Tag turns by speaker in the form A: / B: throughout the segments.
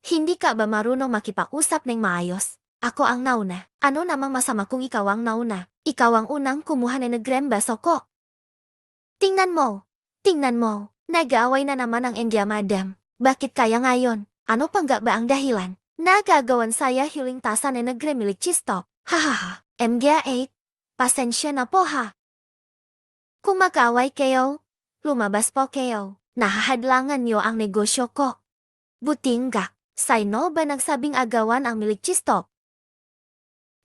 A: Hindi ka ba marunong makipag-usap ng maayos? Ako ang nauna. Ano namang masama kung ikaw ang nauna? Ikaw ang unang kumuha ng grembaso ko. Tingnan mo! Tingnan mo! Nag-aaway na naman ang India, madam. Bakit kaya ngayon? Ano pang ba ang dahilan? Nagagawan saya hiling tasa na nagremilik chisto. Hahaha. MGA8. Pasensya na po ha. Kung mag-away kayo, lumabas po kayo. Nahahadlangan niyo ang negosyo ko. Butingga. Sino ba nagsabing agawan ang milik chisto?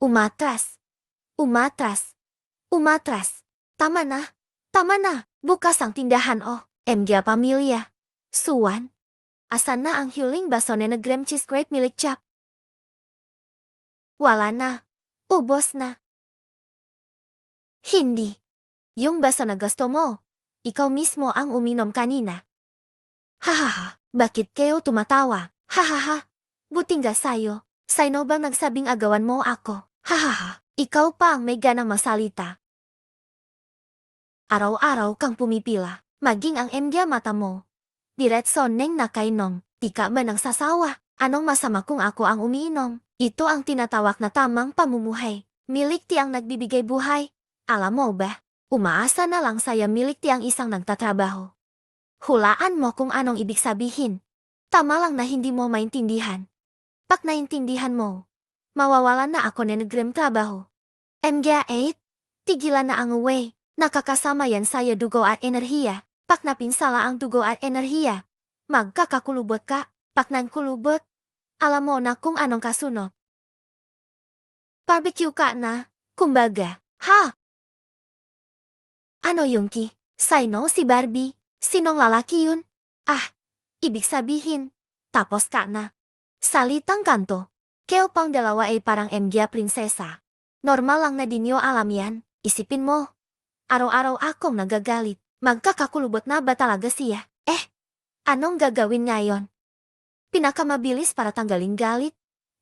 A: Umatras. Umatras. Umatras. Tama na. Tama na. Bukas ang tindahan o. MG pamilya. Suwan. Asan na ang huling baso na nagrem cheese crate milik Chap? Wala na. Ubos na. Hindi. Yung baso na gusto mo. Ikaw mismo ang uminom kanina. Hahaha. Bakit kayo tumatawa? Hahaha. Butingga sayo. Sino bang nagsabing agawan mo ako? Hahaha. Ikaw pa ang may ganang masalita. Araw-araw kang pumipila. Maging ang MG mata mo. Diretso neng nakainom. Di ka ba nang sasawa? Anong masama kung ako ang umiinom? Ito ang tinatawag na tamang pamumuhay. Milik ti ang nagbibigay buhay. Alam mo ba? Umaasa na lang saya milik ti ang isang nagtatrabaho. Hulaan mo kung anong ibig sabihin. Tama lang na hindi mo maintindihan. Pag naintindihan mo, mawawalan na ako na nagrem trabaho. MG8, tigilan na ang uwi. Nakakasama yan saya dugo at enerhiya. Pag napinsala ang dugo at enerhiya, magkakakulubot ka. Pag nangkulubot, alam mo na kung anong kasunod. Barbecue ka na, kumbaga. Ha? Ano yung ki? Sino si Barbie? Sinong lalaki yun? Ah, ibig sabihin, tapos ka na. Salitang kanto. Kayo pang dalawa ay parang MG prinsesa. Normal lang na di niyo alam yan. Isipin mo. Araw-araw akong nagagalit. Magkakakulubot na ba talaga siya? Anong gagawin ngayon? Pinakamabilis para tanggalin galit?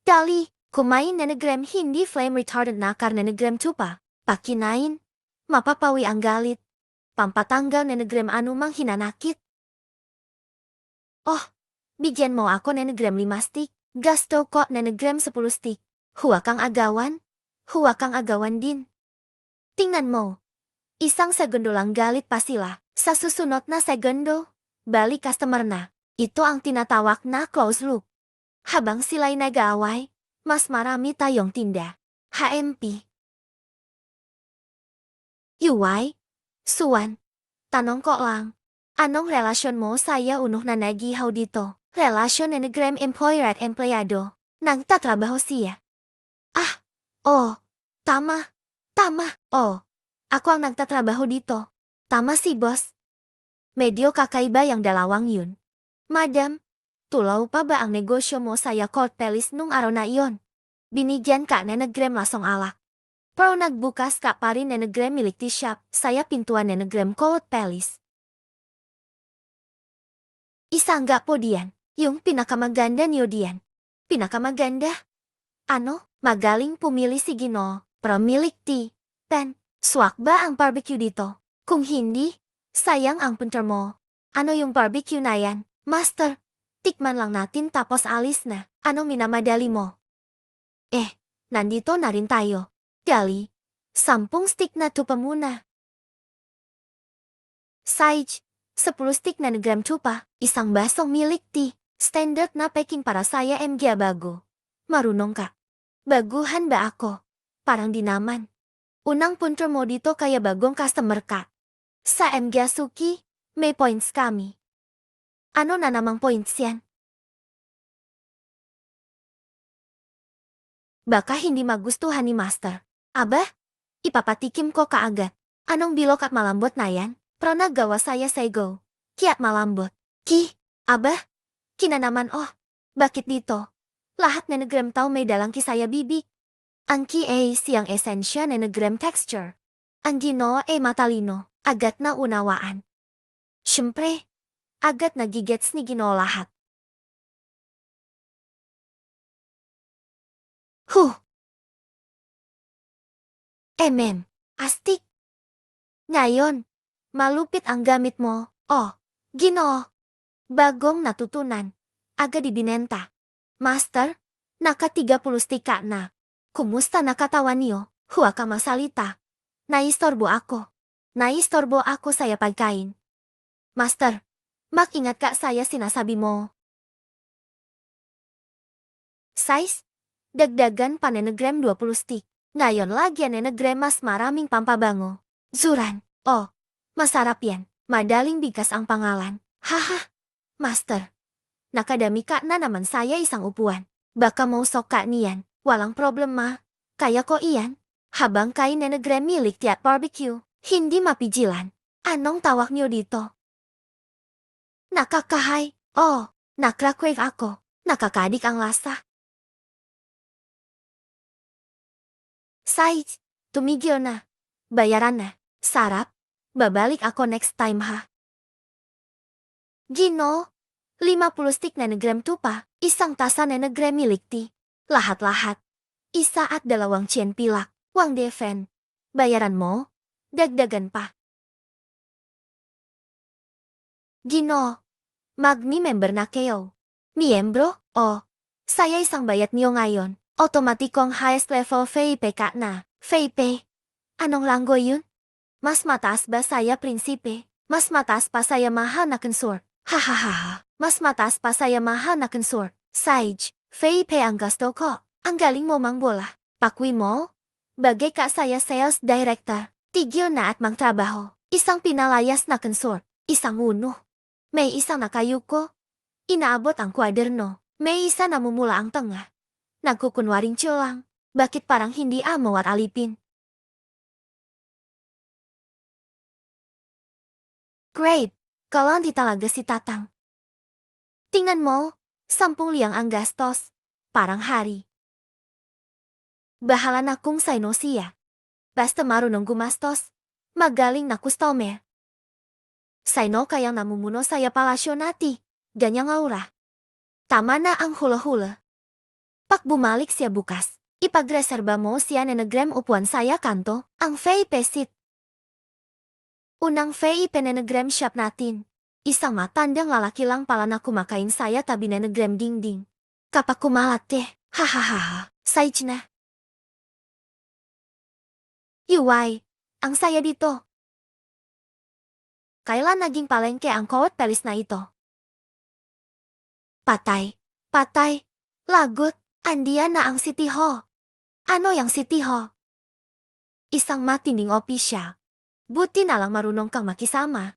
A: Dali, kumain na nagrem hindi flame retardant na karne nagrem tupa. Pakinain, mapapawi ang galit. Pampatanggal na nagrem anumang hinanakit. Oh, bigyan mo ako na nagrem 5 stick. Gasto ko na nagrem 10 stick. Huwag kang agawan. Huwag kang agawan din. Tingnan mo. Isang segundo lang galit pa sila. Sa susunod na segundo, balik customer na. Ito ang tinatawag na close loop. Habang sila'y nag-aaway, mas marami tayong tinda. HMP. UI? Suwan. Tanong ko lang. Anong relasyon mo saya uno na nagihaw dito? Relasyon na nagrem employer at empleyado. Nagtatrabaho siya. Ah, oh, tama. Tama, oh. Ako ang nagtatrabaho dito. Tama si boss. Medyo kakaiba yung dalawang yun. Madam, tulaw pa ba ang negosyo mo saya court pelis nung araw na iyon? Binigyan ka na nagrem lasong alak. Pero nagbukas ka pa rin na nagrem milik tea shop saya pintuan na nagrem court pelis. Isang ga po diyan. Yung pinakamaganda niyo diyan. Pinakamaganda? Ano? Magaling pumili si Ginoo. Pero milik tea. Pen. Swak ba ang barbecue dito? Kung hindi, sayang ang punter mo. Ano yung barbecue na yan? Master, tikman lang natin tapos alis na. Ano minamadali mo? Nandito na rin tayo. Dali, 10 stick na tupa muna. Sage, 10 stick na nagram tupa, isang basong milik tea. Standard na packing para saya MG bago. Marunong ka. Baguhan ba ako? Parang di naman. Unang punter mo dito kaya bagong customer ka. Sa MG Suki, may points kami. Ano na namang points yan? Baka hindi magustuhan ni Master. Aba, ipapatikim ko kaagad. Anong bilok at malambot na yan? Pero naggawa saya sego. Kiat malambot. Aba, kina naman oh. Bakit dito? Lahat na nagrem tao may dalang kisaya bibig. Ang ki ay siyang esensya na nagrem texture. Ang Ginoo ay matalino, agad na unawaan. Siyempre, agad nagigets ni Ginoo lahat. Astig. Ngayon, malupit ang gamit mo, oh, Ginoo. Bagong natutunan, agad ibinenta. Master, naka 30 stika na. Kumusta nakatawan niyo? Huwag ka masalita. Naistorbo ako. Naistorbo ako saya pagkain. Master, mag-ingat ka saya sinasabi mo. Size? Dagdagan pa nenegram 20 stik. Ngayon lagi nenegram mas maraming pampabango. Zuran, oh, masarap yan. Madaling bigkas ang pangalan. Haha, Master. Nakadami ka na naman saya isang upuan. Baka mau sok ka niyan. Walang problema. Kaya ko iyan. Habang kain nenegram milik tiat barbecue. Hindi mapigilan. Anong tawag niyo dito? Nakakahay. Oh, nakrakwave ako. Nakakadik ang lasa. Sides, tumigil na. Bayaran na. Sarap. Babalik ako next time ha. Gino, 50 stik nenegram tupa, isang tasa nenegram milik ti. Lahat-lahat. Isa at 2 tien pilak, wang defen. Bayaran mo? Dagdagan pa. Gino, mag-mi-member na kayo. Miyembro? Oh, saya isang bayat niyo ngayon. Otomatikong highest level VIP ka na. VIP? Anong langgo yun? Mas mataas ba saya prinsipe? Mas mataas pa saya mahal na consort. Hahaha. Mas mataas pa saya mahal na consort. Sage, VIP ang gusto ko. Ang galing mo mang bola. Pakwi mo? Bagay ka saya sales director. Tigil na at magtrabaho. Isang pinalayas na consort. Isang uno. May isang nakayuko. Inaabot ang kwaderno. May isa namumula ang tanga. Nagkukunwaring chilang. Bakit parang hindi amo at alipin? Great! Galante talaga si Tatang. Tingnan mo, 10 liang ang gastos. Parang hari. Bahala na kung sino siya. Basta marunong gumastos. Magaling na customer. Sino kayang namumuno saya palasyo nati? Ganyang aura. Tama na ang hula-hula. Pak bumalik siya bukas. Ipagreserba mo siya nenegram upuan saya kanto, ang VIP seat. Unang VIP nenegram shop natin. Isang matandang lalaki lang pala na kumakain saya tabi nenegram dingding. Kapak kumalat eh. Hahaha. Sage na. Yuway. Ang saya dito. Kailan naging palengke ang kawat pelis na ito? Patay. Patay. Lagot. Andiyan na ang City Hall. Ano yang City Hall? Isang matinding opisya. Buti na lang marunong kang makisama.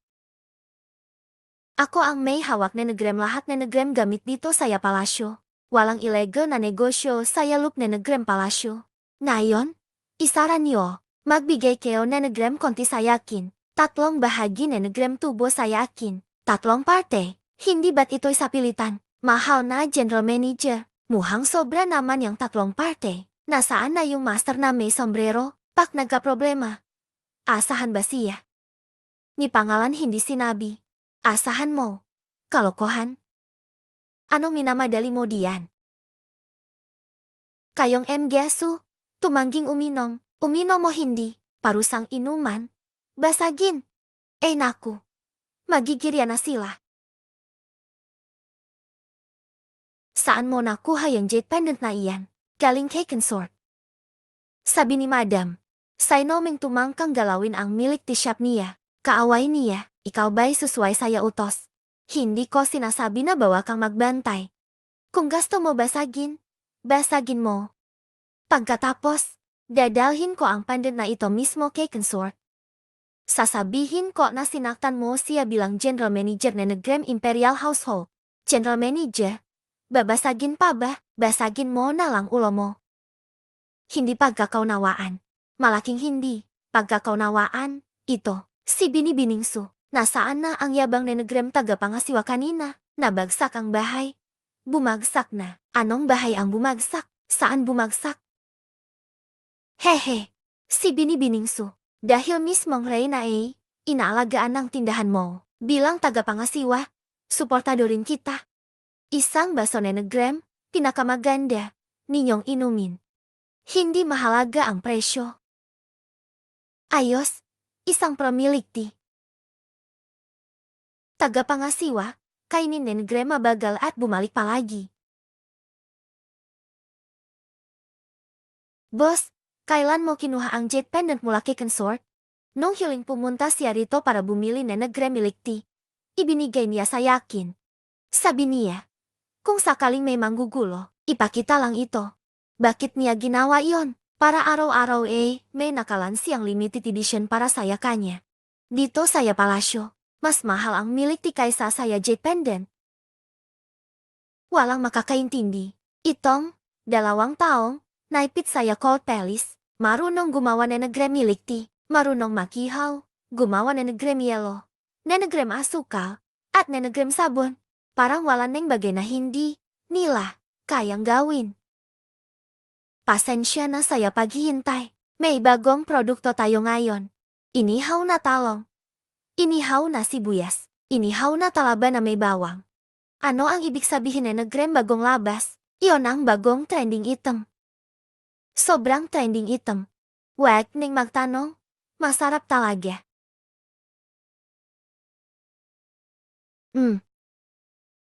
A: Ako ang may hawak nenegram lahat nenegram gamit dito saya palasyo. Walang ilegal na negosyo saya loop nenegram palasyo. Ngayon, isara niyo. Magbigay kayo nenegram konti sayakin. 3 bahagi nenegram tubo sayakin. 3 parte. Hindi ba't ito'y sapilitan? Mahal na general manager. Muhang sobra naman yung 3 parte. Nasaan na yung master na may sombrero? Pak nagka-problema. Asahan ba siya? Ni pangalan hindi sinabi. Asahan mo. Kalokohan. Anong minamadali mo diyan? Kayong MGSU, tumangging uminom. Uminom mo hindi, parusang inuman. Basagin. Eh naku. Magigirya na sila. Saan mo nakuha yung jet pendant na iyan? Galing kay consort. Sabi ni Madam. Sino ming tumangkang galawin ang milik ti shop niya. Kaaway niya, ikaw ba'y susway saya utos? Hindi ko sinasabi na bawa kang magbantay. Kung gusto mo basagin, basagin mo. Pagkatapos, dadalhin ko ang pendant na ito mismo kay consort. Sasabihin ko na sinaktan mo siya bilang general manager na Nenegram Imperial Household. General manager? Babasagin pa ba? Basagin mo na lang ulo mo. Hindi pagkakaunawaan. Malaking hindi. Pagkakaunawaan, ito, si Binibiningsu. Nasaan na ang yabang Nenegram tagapangasiwa kanina? Nabagsak ang bahay. Bumagsak na. Anong bahay ang bumagsak? Saan bumagsak? Hehe, si Binibiningsu. Dahil mismong Reyna inaalagaan ng tindahan mo. Bilang tagapangasiwa, suportadorin kita. Isang baso Nenegram, pinakamaganda, ninyong inumin. Hindi mahalaga ang presyo. Ayos, isang promility. Tagapangasiwa, kainin Nenegram mabagal at bumalik palagi. Bos, kailan mo kinuha ang jet pendant mula kay consort? Nung hiling pumunta siya rito para bumili ng negrem milik ti, ibinigay niya sa yakin. Sabi niya, kung sakaling may manggugulo, ipakita lang ito. Bakit niya ginawa iyon? Para araw-araw may nakalan siyang limited edition para saya kanya. Dito saya palasyo, mas mahal ang milik ti kaysa saya jet pendant. Walang makakaintindi. Itong, 2 taong, naipit saya Cold Palace, marunong gumawa ng negrem milik ti, marunong makihaw, gumawa ng negrem yelo, negrem asukal, at negrem sabon. Parang wala neng bagay na hindi nila kayang gawin. Pasensya na saya paghihintay. May bagong produkto tayo ngayon. Inihaw na talong. Inihaw na sibuyas. Inihaw na talaba na may bawang. Ano ang ibig sabihin ng negrem bagong labas? Iyon ang bagong trending item. Sobrang trending item. Wag ning magtanong. Masarap talaga.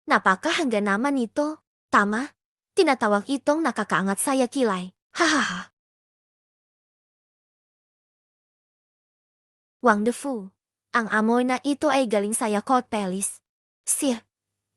A: Napakahanga naman ito. Tama. Tinatawag itong nakakaangat saya kilay. Hahaha. Wonderful. Ang amoy na ito ay galing saya Cold Palace. Sir,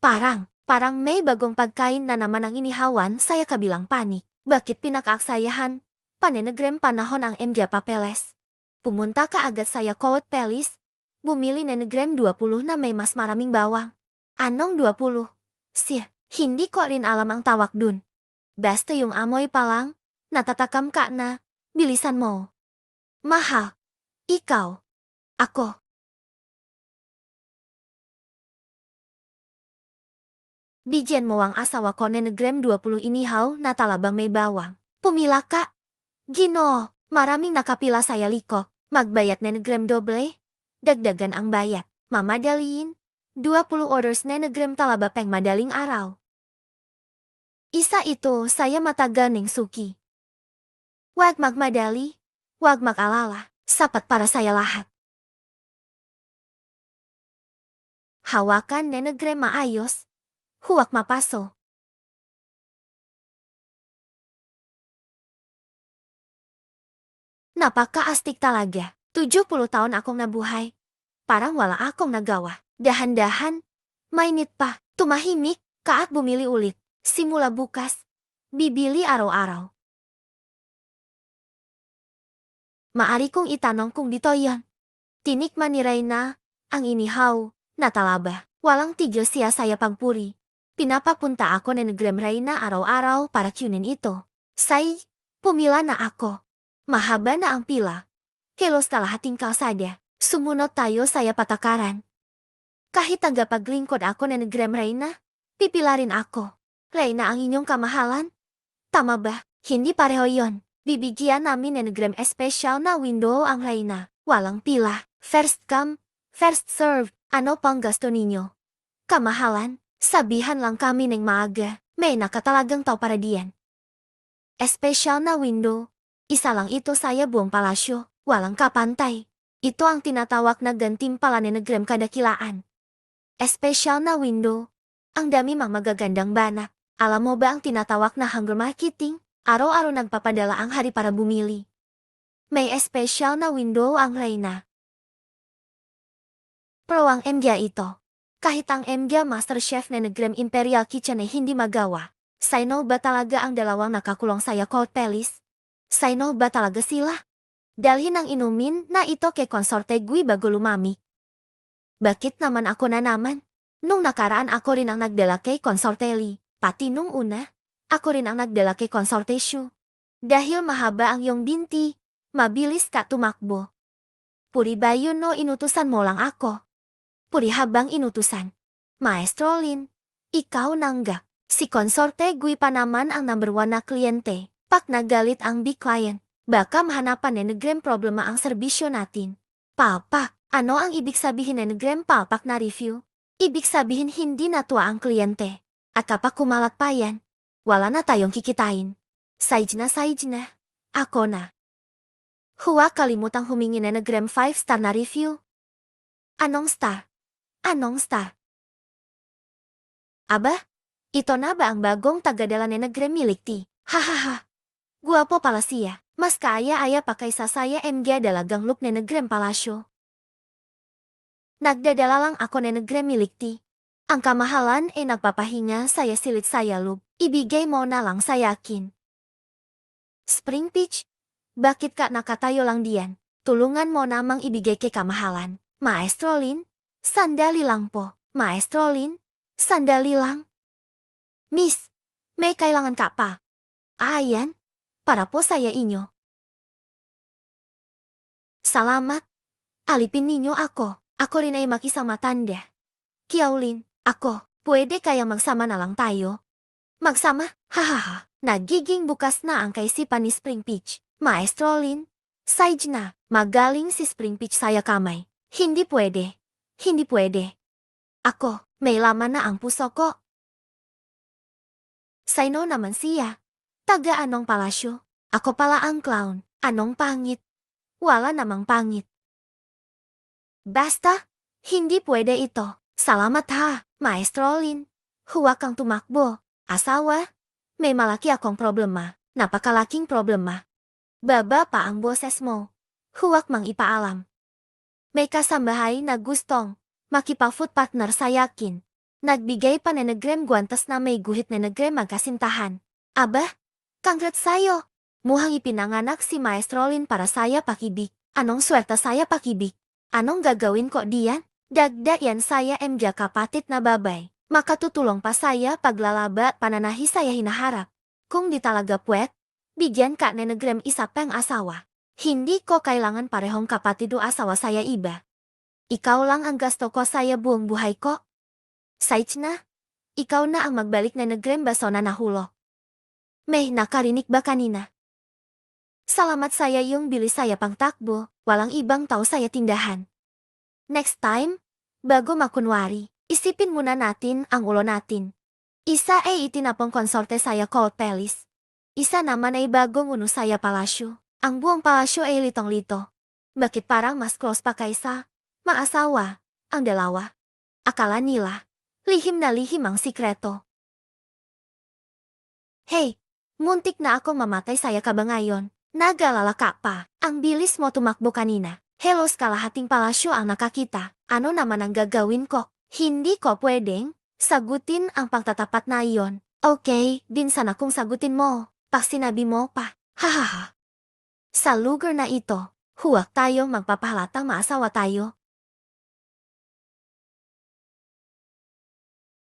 A: parang may bagong pagkain na naman ang inihawan saya kabilang panik. Bakit pinakaaksayahan? Panenegrem panahon ang MG Papeles. Pumunta ka agad saya Cold Palace. Bumili nenegrem 20 na may mas maraming bawang. Anong 20? Sir, hindi ko rin alam ang tawag dun. Basta yung amoy pa lang, natatakam ka na, bilisan mo. Mahal. Ikaw. Ako. Bigyan mo ang asawa ko ng negrem 20 inihaw na talabang may bawang. Pumila ka. Ginoo, maraming nakapila saya liko. Magbayat ng negrem doble. Dagdagan ang bayat. Mamadaliin. 20 orders na negrem talaba peng madaling araw. Isa ito saya matagal ng suki. Wag magmadali. Wag mag-alala. Sapat para saya lahat. Hawakan na negrem maayos. Huwag mapaso. Napakaastig talaga. 70 taon akong nabuhay. Parang wala akong nagawa. Dahan-dahan. Mainit pa. Tumahimik. Kaat bumili ulit. Simula bukas. Bibili araw-araw. Maari kong itanong kung dito yan. Tinikman ni Reyna ang inihaw na talaba. Walang tigil siya saya pagpuri. Pinapapunta ako ng negrem Reyna araw-araw para kunin ito. Say, pumila na ako. Mahaba na ang pila. Kilos kalahating kalsada. Sumunod tayo saya patakaran. Kahit tagapaglingkod ako ng negrem Reyna, pipila rin ako. Reyna ang inyong kamahalan? Tama ba? Hindi pareho yon. Bibigyan namin ng negrem espesyal na window ang Reyna. Walang pila. First come, first serve. Ano pang gasto ninyo? Kamahalan? Sabihan lang kami ng maaga. May nakatalagang tao para diyan. Espesyal na window. Isa lang ito saya buong palasyo. Walang kapantay. Ito ang tinatawag na gantimpala ni negrem kadakilaan. Espesyal na window. Ang dami mang magagandang banak. Alam mo ba ang tinatawag na hunger marketing? Araw-araw nagpapadala ang hari para bumili. May espesyal na window ang Reyna. Pro ang MG ito. Kahit ang MG Master Chef na negrem Imperial Kitchen ay hindi magawa. Sino ba talaga ang dalawang nakakulong saya Cold Palace? Sino ba talaga sila? Dalhin ang inumin na ito kay konsorte Gui bago lumami. Bakit naman ako na naman? Nung nakaraan ako rin ang nagdala kay konsorte Lee. Pati nung una, ako rin ang nagdala kay konsorte Shu. Dahil mahaba ang iyong binti, mabilis ka tumakbo. Puri ba yun no inutusan mo lang ako? Puri habang inutusan. Maestro Lin, ikaw nanggap. Si konsorte Gui pa naman ang number 1 na kliyente. Pak nagalit ang big client. Baka mahanapan ng negrem problema ang serbisyo natin. Palpak, ano ang ibig sabihin ng negrem palpak na review? Ibig sabihin hindi natuwa ang kliyente. At kapag kumalat pa yan, wala na tayong kikitain. Sage na. Ako na. Huwag kalimutang humingi na negrem 5-star na review. Anong star? Anong star? Aba, ito na ba ang bagong tagadala ni negrem milik ti? Hahaha. Guapo palasia, mas kaya ayah pakai saya MG dalagang look nenegrem palasyo. Nagdadalalang ako nenegrem milik ti. Ang kamahalan nagpapahinga saya silit saya look, ibigay mo na lang sa yakin. Spring Peach, bakit ka nakatayo lang diyan? Tulungan mo namang ibigay kay kamahalan. Maestro Lin, sandali lang po. Maestro Lin, sandali lang. Miss, may kailangan ka pa. Ayan, para po saya inyo. Salamat. Alipin ninyo ako. Ako rin ay makisama tanda. Kiaulin, ako, pwede kaya magsama na lang tayo? Magsama? Hahaha. Nagiging bukas na ang kaisipan ni Spring Peach. Maestro Lin, Saij na, magaling si Spring Peach saya kamay. Hindi pwede. Hindi pwede. Ako, may laman na ang puso ko. Sino naman siya? Taga anong palasyo? Ako pala ang clown. Anong pangit? Wala namang pangit. Basta, hindi pwede ito. Salamat ha, Maestro Lin. Huwag kang tumakbo. Asawa, may malaki akong problema. Napakalaking problema. Baba pa ang boses mo. Huwag mang ipaalam. May kasambahay na gustong makipa-food partner sa yakin. Nagbigay pa nenegrem guantas na may guhit nenegrem magkasintahan. Aba, congrats sayo. Muhang ipinanganak si Maestro Lin para saya pakibig. Anong swerte saya pakibig? Anong gagawin ko diyan? Dagdag yan saya MJ kapatid na babay. Makatutulong pa saya paglalaba at pananahi saya hinaharap. Kung di talaga puwet, bigyan ka nenegrem isa pang asawa. Hindi ko kailangan parehong kapatid o asawa saya iba. Ikaw lang ang gasto ko saya buong buhay ko. Saich na, ikaw na ang magbalik nenegrem baso na nahulog. May nakarinig ba kanina? Salamat saya yung bili saya pang takbo, walang ibang tao saya tindahan. Next time, bago makunwari, isipin muna natin ang ulo natin. Isa ay itinapong konsorte saya Cold Palace. Isa naman ay bagong uno saya palasyo. Ang buong palasyo ay litong-lito. Bakit parang mas close pa kaysa maasawa ang dalawa? Akala nila, lihim na lihim ang sikreto. Hey, muntik na ako mamatay saya ka ba ngayon? Nag-alala ka pa, ang bilis mo tumakbo kanina. Helos kalahating palasyo ang nakakita. Ano naman ang gagawin ko? Hindi ko pwedeng sagutin ang pagtatapat na iyon. Okay, din sana kung sagutin mo. Pag sinabi mo pa, hahaha. Sa lugar na ito, huwag tayong magpapahalatang maasawa tayo.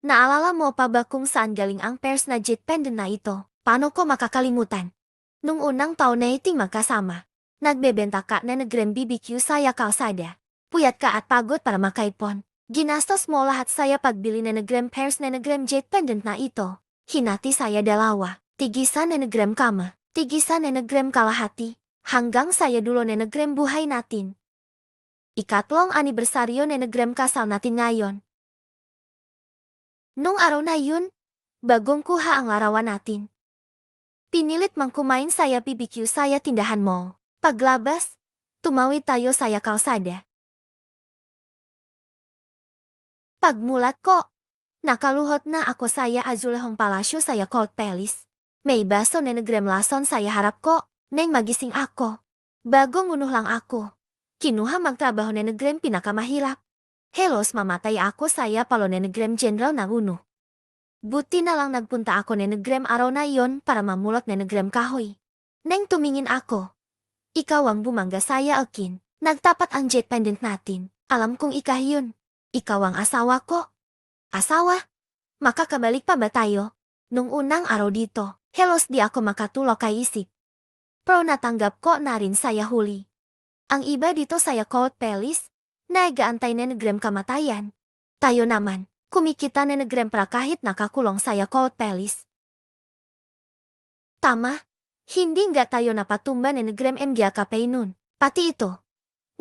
A: Naalala mo pa ba kung saan galing ang pairs na jet pendant na ito? Paano ko makakalimutan? Nung unang taon na iting magkasama, nagbebenta ka na negrem BBQ saya kalsada. Puyat ka at pagod para makaipon. Ginastos mo lahat saya pagbili na negrem pairs na negrem jet pendant na ito. Hinati saya dalawa, tigisan na negrem kama, tigisan na negrem kalahati, hanggang saya dulo na negrem buhay natin. Ikatlong anibersaryo na negrem kasal natin ngayon. Nung araw na yun, bagong kuha ang larawan natin. Pinilit mang kumain saya BBQ saya tindahan mo. Paglabas, tumawid tayo saya kalsada. Pagmulat ko, nakaluhot na ako saya azulehong palasyo saya Cold Palace. May baso na negrem lason saya harap ko, neng magising ako. Bagong unuh lang ako. Kinuha magtrabaho na negrem pinakamahirap. Helos mamatay ako saya palo na negrem general na uno. Buti na lang nagpunta ako na negrem araw na iyon para mamulot na negrem kahoy. Neng tumingin ako. Ikaw ang bumangga saya akin. Nagtapat ang jet pendant natin. Alam kong ikaw yun. Ikaw ang asawa ko. Asawa? Makakabalik pa ba tayo? Nung unang araw dito, helos di ako makatulog kay isip. Pero natanggap ko na rin saya huli. Ang iba dito saya Cold Palace, nagaantay na negrem kamatayan. Tayo naman, kumikita na negrem para kahit nakakulong saya Cold Palace. Tama, hindi nga tayo napatumba na negrem MGKP nun. Pati ito,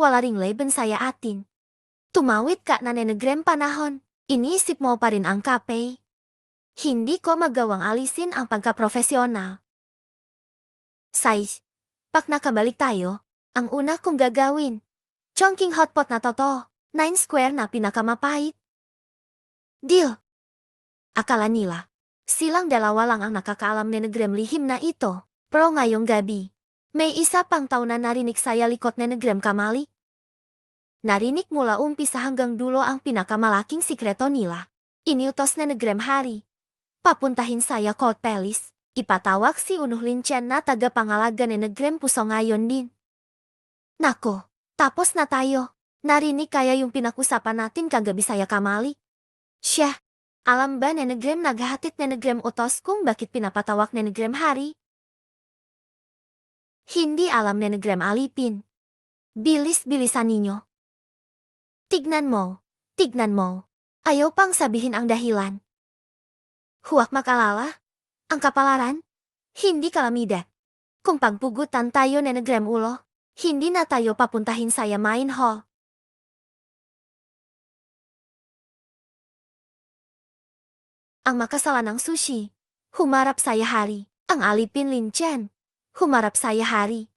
A: wala ring laban saya atin. Tumawid ka na negrem panahon, iniisip mo pa rin ang kape. Hindi ko magawang alisin ang pagkaprofesional. Size, pak nakabalik tayo, ang una kong gagawin. Chongqing hotpot na toto, 9 square na pinakamapait. Deal! Akala nila, silang dalawa lang ang nakakaalam na negrem lihim na ito. Pro ngayong gabi. May isa pang taon na narinig saya likod na Negrem Kamali. Narinig mula umpisa hanggang dulo ang pinakamalaking sikreto nila. Iniutos na Negrem Hari. Papuntahin saya Court Palace. Ipatawag si Unuh Linchan na tagapangalaga ni Negrem Puso ngayon din. Nako, tapos na tayo. Narinig kaya yung pinakusapan natin kagabi saya Kamali? Siya, alam ba ni Negrem naghahatid ni Negrem utos kung bakit pinapatawag ni Negrem Hari? Hindi alam ni Negrem Alipin. Bilis-bilisan ninyo. Tignan mo. Ayaw pang sabihin ang dahilan. Huwag makalala. Ang kapalaran, hindi kalamidad. Kung pagpugutan tayo ni Negrem Ulo, hindi na tayo papuntahin saya main hall. Ang makasalanang sushi, humarap saya Hari. Ang Alipin Linchan, humarap saya Hari.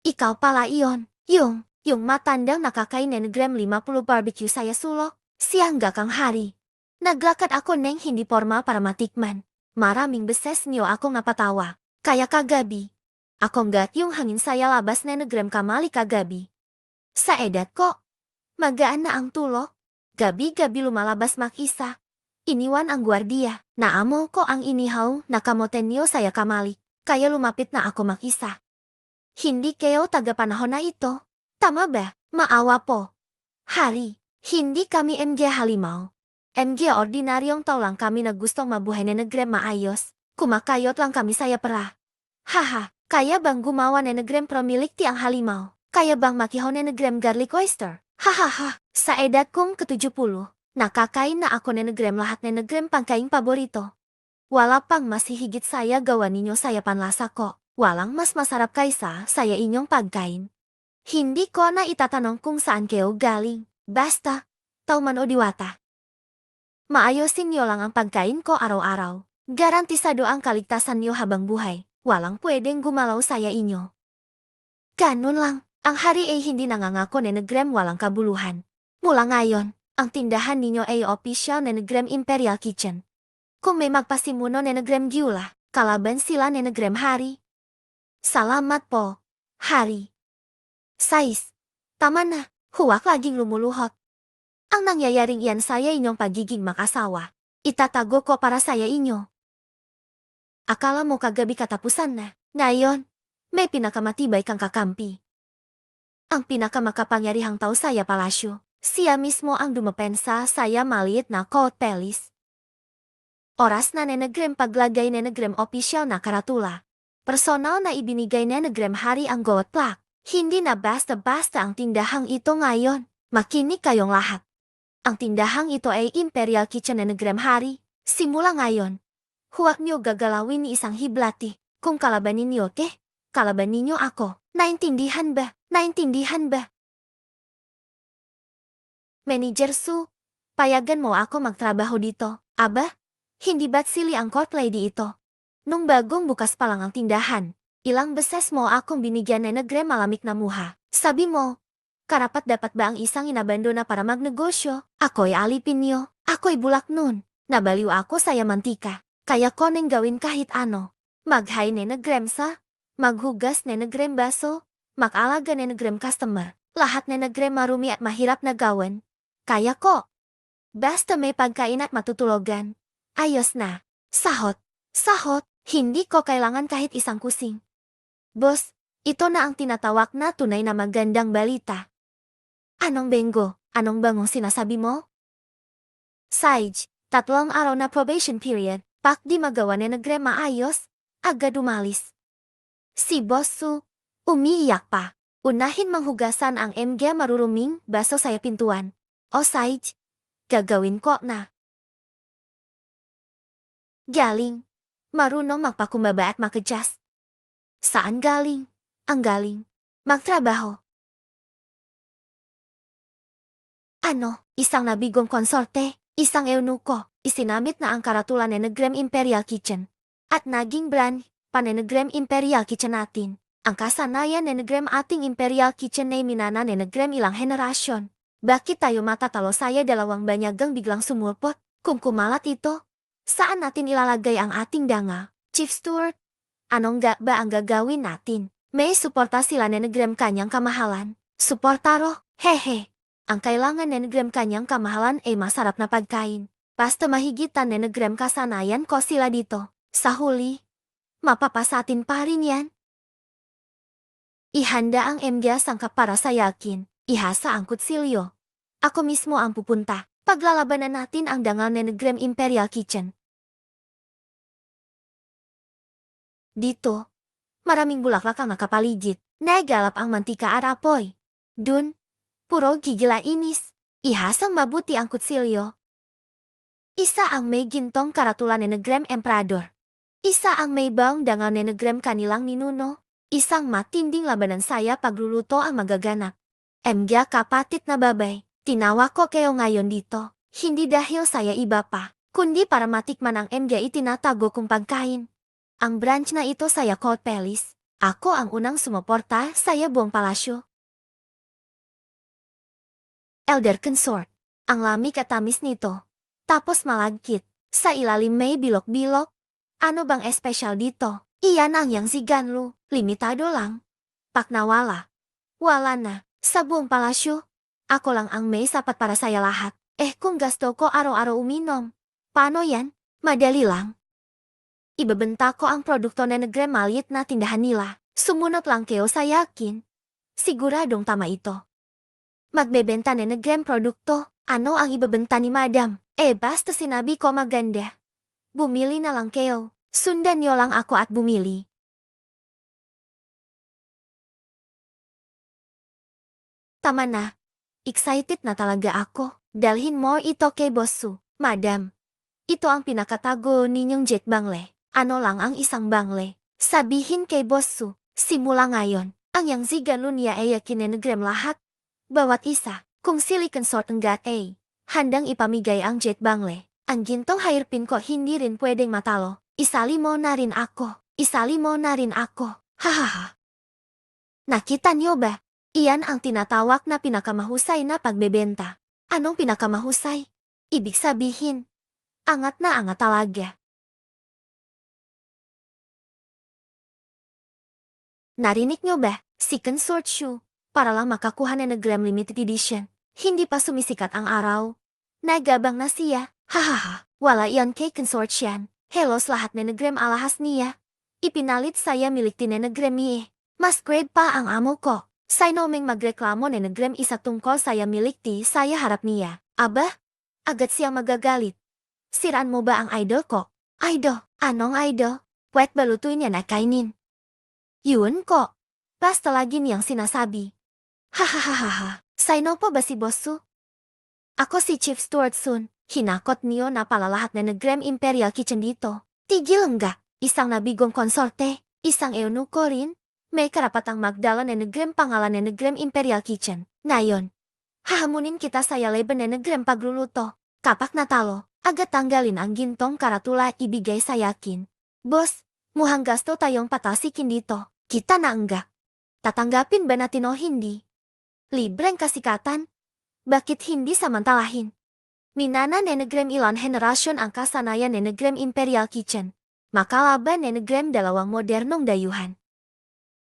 A: Ikaw pala iyon, yung matandang nakakain ni Negrem 50 barbecue saya sulok, siyang gakang Hari. Naglakad ako neng hindi formal para matikman. Maraming beses niyo ako napatawa. Kaya kagabi, akong gat yung hangin saya labas ni Negrem Kamali kagabi. Sa edad ko, magaan na ang tulog. Gabi-gabi lumalabas mag-isa. Iniwan ang gwardiya. Naamo ko ang inihaw na kamote niyo saya Kamali. Kaya lumapit na ako mag-isa. Hindi kayo taga-panahon na ito. Tama ba? Maawa po. Hari, hindi kami MG halimaw. MG ordinaryong tao lang kami na gustong mabuhay ni Negrem maayos. Kumakayot lang kami saya pera. Haha, kaya bang gumawa ni Negrem promilik ti ang halimaw? Kaya bang makihaw ni Negrem garlic oyster? Hahaha, sa edad kong ke-70, nakakain na ako ni Negrem lahat ni Negrem pangkaing paborito. Wala pang mas hihigit saya gawa ninyo saya panlasa ko. Walang mas masarap kaysa saya inyong pagkain. Hindi ko na itatanong kung saan kayo galing. Basta, tao man o diwata. Maayosin niyo lang ang pagkain ko araw-araw. Garantisado ang kaligtasan niyo habang buhay. Walang pwedeng gumalaw saya inyo. Ganun lang. Ang hari ay hindi nangangako ni Negrem walang kabuluhan. Mula ngayon, ang tindahan ninyo ay official ni Negrem Imperial Kitchen. Kung may magpasimuno ni Negrem Gyula, kalaban sila ni Negrem Hari. Salamat po, Hari. Sais, tama na, huwag laging lumuluhot. Ang nangyayaring iyan saya inyong pagiging makasawa. Itatago ko para saya inyo. Akala mo kagabi katapusan na. Ngayon, may pinakamatibay kang kakampi. Ang pinakamakapangyarihang tao saya palasyo. Siya mismo ang dumapensa saya maliit na Court Palace. Oras na ni Negrem paglagay ni Negrem official na karatula. Personal na ibinigay ni Negrem Hari ang gold plaque. Hindi na basta-basta ang tindahang ito ngayon. Makinig kayong lahat. Ang tindahang ito ay Imperial Kitchen ni Negrem Hari. Simula ngayon, huwag niyo gagalawin ni isang hiblati. Kung kalabanin niyo kalaban ninyo ako. Naintindihan ba? Manager Su, payagan mo ako magtrabaho dito. Aba, hindi ba't sili ang court lady ito? Nung bagong bukas pa lang ang tindahan, ilang beses mo akong binigyan ni Negrem malamig na muha. Sabi mo, karapat dapat ba ang isang inabandona para magnegosyo? Ako'y alipin niyo. Ako'y bulak nun. Nabaliw ako saya mantika. Kaya ko nang gawin kahit ano. Maghay ni Negrem sa, maghugas ni Negrem baso, mag-alaga ni Negrem customer. Lahat ni Negrem marumi at mahirap na gawin. Kaya ko. Basta may pagkain at matutulogan. Ayos na. Sahot. Hindi ko kailangan kahit isang kusing. Boss, ito na ang tinatawag na tunay na magandang balita. Anong bengo? Anong bangong sinasabi mo? Sage, 3 araw na probation period. Pak di magawa ni Negrem maayos, agad umalis. Si Boss Su, umiiyak pa. Unahin manghugasan ang MG maruruming baso saya pintuan. O Sage, gagawin ko na. Galing. Marunong magpakumbaba at makadjust. Saan galing? Ang galing. Magtrabaho. Ano, isang nabigong konsorte, isang eunuko, isinamit na ang karatula ni Negrem Imperial Kitchen. At naging brand, pa ni Negrem Imperial Kitchen natin. Ang kasanayan ni Negrem ating Imperial Kitchen ay minana ni Negrem ilang henerasyon. Bakit tayo matatalo saya 2 banyagang biglang sumulpot? Kung kumalat ito, saan natin ilalagay ang ating danga? Chief Steward, anong gak ba ang gagawin natin? May suporta sila nenegram kanyang kamahalan. Suportaro, hehe. Ang kailangan nenegram kanyang kamahalan ay masarap na pagkain. Basta mahigitan nenegram kasanayan ko sila dito. Sa huli, mapapasatin pa rin yan. Ihanda ang MGA sangkap para sa yakin. Ihasa ang kutsilyo. Ako mismo ang pupunta. Paglalabanan natin ang dangal nenegram Imperial Kitchen. Dito, maraming bulaklak ang nakapaligid. Nagalap ang mantika at apoy. Dun, puro gigila inis. Ihasang mabuti ang kutsilyo. Isa ang may gintong karatula nenegram Emperador. Isa ang may baong dangal nenegram kanilang ninuno. Isang matinding labanan saya pagluluto ang magaganap. MGA kapatid na babay. Tinawa ko kayo ngayon dito. Hindi dahil saya iba pa, kundi para matikman ang MGA itinatago kong pagkain. Ang branch na ito saya Court Palace. Ako ang unang sumuporta saya buong palasyo. Elder Consort. Ang lamig at tamis nito. Tapos malagkit. Sa ilalim may bilok-bilok. Ano bang espesyal dito? Iyan ang yang siganlu. Limitado lang. Paknawala. Wala na. Sa buong palasyo. Ako lang ang may sapat para saya lahat. Kung gasto ko araw-araw uminom. Paano yan? Madali lang. Ibebenta ko ang produkto nenegram maliit na tindahan nila. Sumunod lang kayo sa yakin. Siguradong tama ito. Magbebenta nenegram produkto. Ano ang ibebenta ni Madam? Basta sinabi ko maganda. Bumili na lang kayo. Sundan niyo lang ako at bumili. Tama na. Excited na talaga ako. Dalhin mo ito kay Bossu. Madam, ito ang pinakatago ninyong jet bangle. Ano lang ang isang bangle? Sabihin kay Bossu, simula ngayon, ang yang ziganlo niya ay kinenegram lahat. Bawat isa, kung sili consort enggak handang ipamigay ang jet bangle. Ang gintong hairpin ko hindi rin pwedeng matalo. Isali mo na rin ako. Isali mo na rin ako. Hahaha. Nakita niyo ba? Iyan ang tinatawag na pinakamahusay na pagbebenta. Anong pinakamahusay? Ibig sabihin, angat na angat talaga. Narinig nyo ba? Si Consort Shoe, para lang makakuha na nenegram limited edition. Hindi pa sumisikat ang araw. Nagabang na siya. Hahaha, wala iyan kay Consort yan. Helos lahat nenegram alahas niya. Ipinalit saya milik tinenegram niya. Mas grade pa ang amo ko. Sainoming magreklamo nenegram isa tungkol saya milik ti saya harap niya. Aba, agad siyang magagalit. Siraan mo ba ang idol ko? Idol? Anong idol? Pwet balutuin niya na kainin. Yun ko. Basta lagi niyang sinasabi. Hahaha. Saino po ba si Bossu? Ako si Chief Steward Sun. Hinakot niyo na palalahat nenegram Imperial Kitchen dito. Tigil enggak? Isang nabigong konsorte. Isang eunuko rin. May karapatang magdala nenegram pangalan nenegram Imperial Kitchen. Ngayon, hahamunin kita sa laban nenegram pagluluto. Kapak natalo, agad tanggalin ang gintong karatula ibigay sa yakin. Boss, muhang gasto tayong patasikin dito. Kita na enggak? Tatanggapin ba natin o hindi? Libreng kasikatan? Bakit hindi samantalahin? Minana nenegram ilan henerasyon ang kasanayan nenegram Imperial Kitchen. Makalaban nenegram dalawang modernong dayuhan.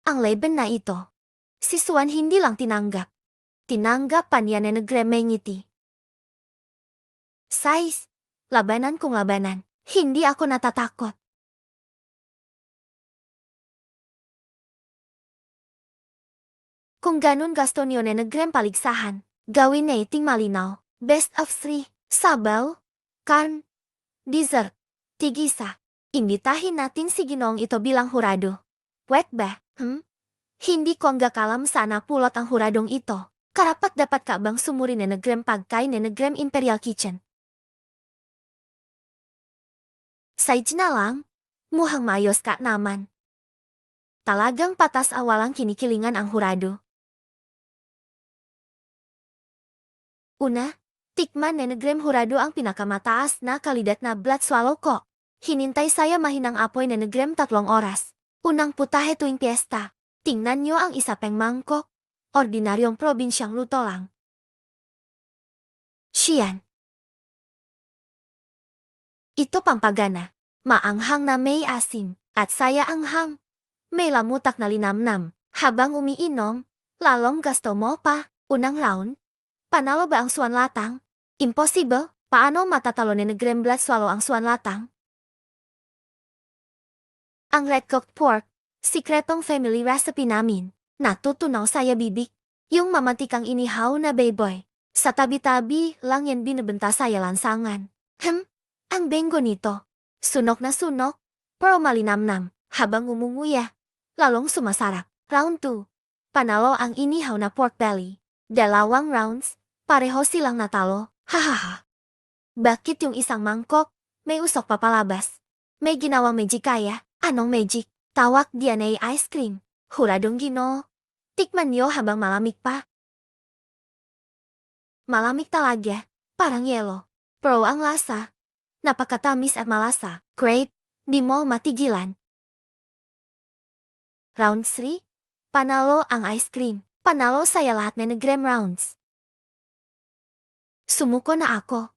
A: Ang laban na ito, si Swan hindi lang tinanggap. Tinanggap pa niya nenegram mengiti. Size, labanan kung labanan, hindi ako natatakot. Kung ganun gasto niyo nenegram paligsahan, gawin nating malinaw. Best of 3, sabaw, karn, dessert, tigisa. Imbitahin natin si Ginoong ito bilang hurado. Pwet ba? Hindi ko enggak kalam sana pulot ang huradong ito. Karapat dapat ka bang sumuri nenegram pagkain nenegram Imperial Kitchen? Sides na lang, muhang mayos ka naman. Talagang patas awalang kinikilingan ang hurado. Una, tikman nenegram hurado ang pinakamataas na kalidad na blood swallow ko. Hinintay saya mahinang apoy nenegram 3 oras. Unang putahe tuwing piyesta. Tingnan nyo ang isa peng mangkok. Ordinaryong probinsyang luto lang. Siyan. Ito pampagana. Maanghang na may asim, at saya anghang. May lamutak na linamnam, habang umiinom, lalong gusto mo pa. Unang round. Panalo ba ang swan latang? Impossible. Paano matatalo ni Negremblat swallow ang swan latang? Ang red cooked pork, sikretong family recipe namin. Natutunaw saya bibig. Yung mamatikang inihaw na baboy. Sa tabi-tabi lang yan binibenta saya lansangan. Ang bengo nito. Sunok na sunok, pero malinamnam. Habang umunguya, lalong sumasarap. Round 2. Panalo ang inihaw na pork belly. 2 rounds, pareho silang natalo. Hahaha. Bakit yung isang mangkok, may usok papalabas? May ginawang magic kaya? Anong magic? Tawag DNA ice cream. Huradong Ginoo. Tikman niyo habang malamig pa. Malamig talaga, parang yelo. Pero ang lasa, napakatamis at malasa. Great, di mo matigilan. Round 3. Panalo ang ice cream. Panalo saya lahat na Negrem rounds. Sumuko na ako.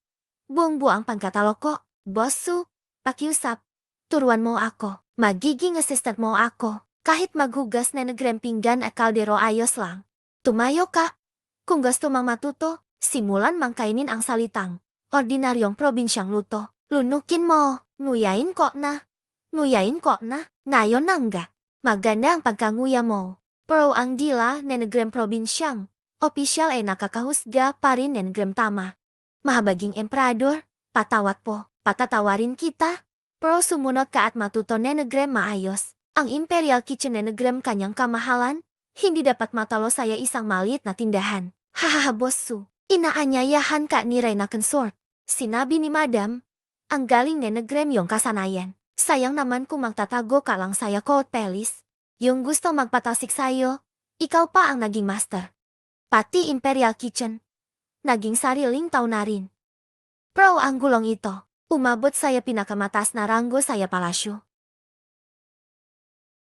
A: Buong-buang pagkatalo ko. Bossu, pakiusap. Turuan mo ako. Magiging assistant mo ako. Kahit maghugas na Negrem pinggan at kaldero ayos lang. Tumayo ka. Kung gusto mang matuto, simulan mang kainin ang salitang ordinaryong probinsyang luto. Lunukin mo. Nguyain ko na. Nguyain ko na. Ngayon nangga. Maganda ang pagkanguya mo. Pero ang dila na Negrem probinsyang opisyal ay nakakahusga pa rin ng Negrem tama. Mahabaging emperador, patawat po, patatawarin kita. Pero sumunod ka at matuto na Negrem maayos. Ang Imperial Kitchen na Negrem kanyang kamahalan, hindi dapat matalo saya isang maliit na tindahan. Hahaha bossu, inaanyayahan ka ni Reyna Consort. Sinabi ni Madam, ang galing na Negrem yung kasanayan. Sayang naman kung magtatago ka lang saya coat pelis. Yung gusto magpatasik sayo, ikaw pa ang naging master. Pati Imperial Kitchen, naging sariling tao na rin. Pero ang gulong ito, umabot saya pinakamatas na ranggo saya palasyo.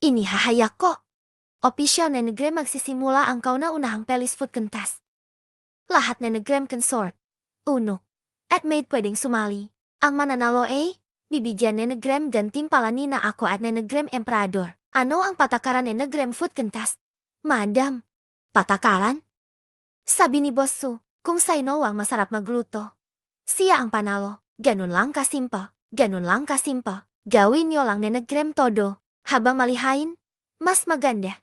A: Inihahayak ko. Opisyal na Negrem magsisimula ang kauna-unahang pelis food contest. Lahat na Negrem Consort, uno, at maid pwedeng sumali. Ang mananalo ay, bibigyan ni Negrem gantimpala ni na ako at ni Negrem Emperador. Ano ang patakaran ni Negrem food contest? Madam, patakaran? Sabi ni Bossu, kung sino ang masarap magluto, siya ang panalo. Ganun lang kasimpa, ganun lang kasimpa. Gawin niyo lang ni Negrem todo, habang malihain, mas maganda.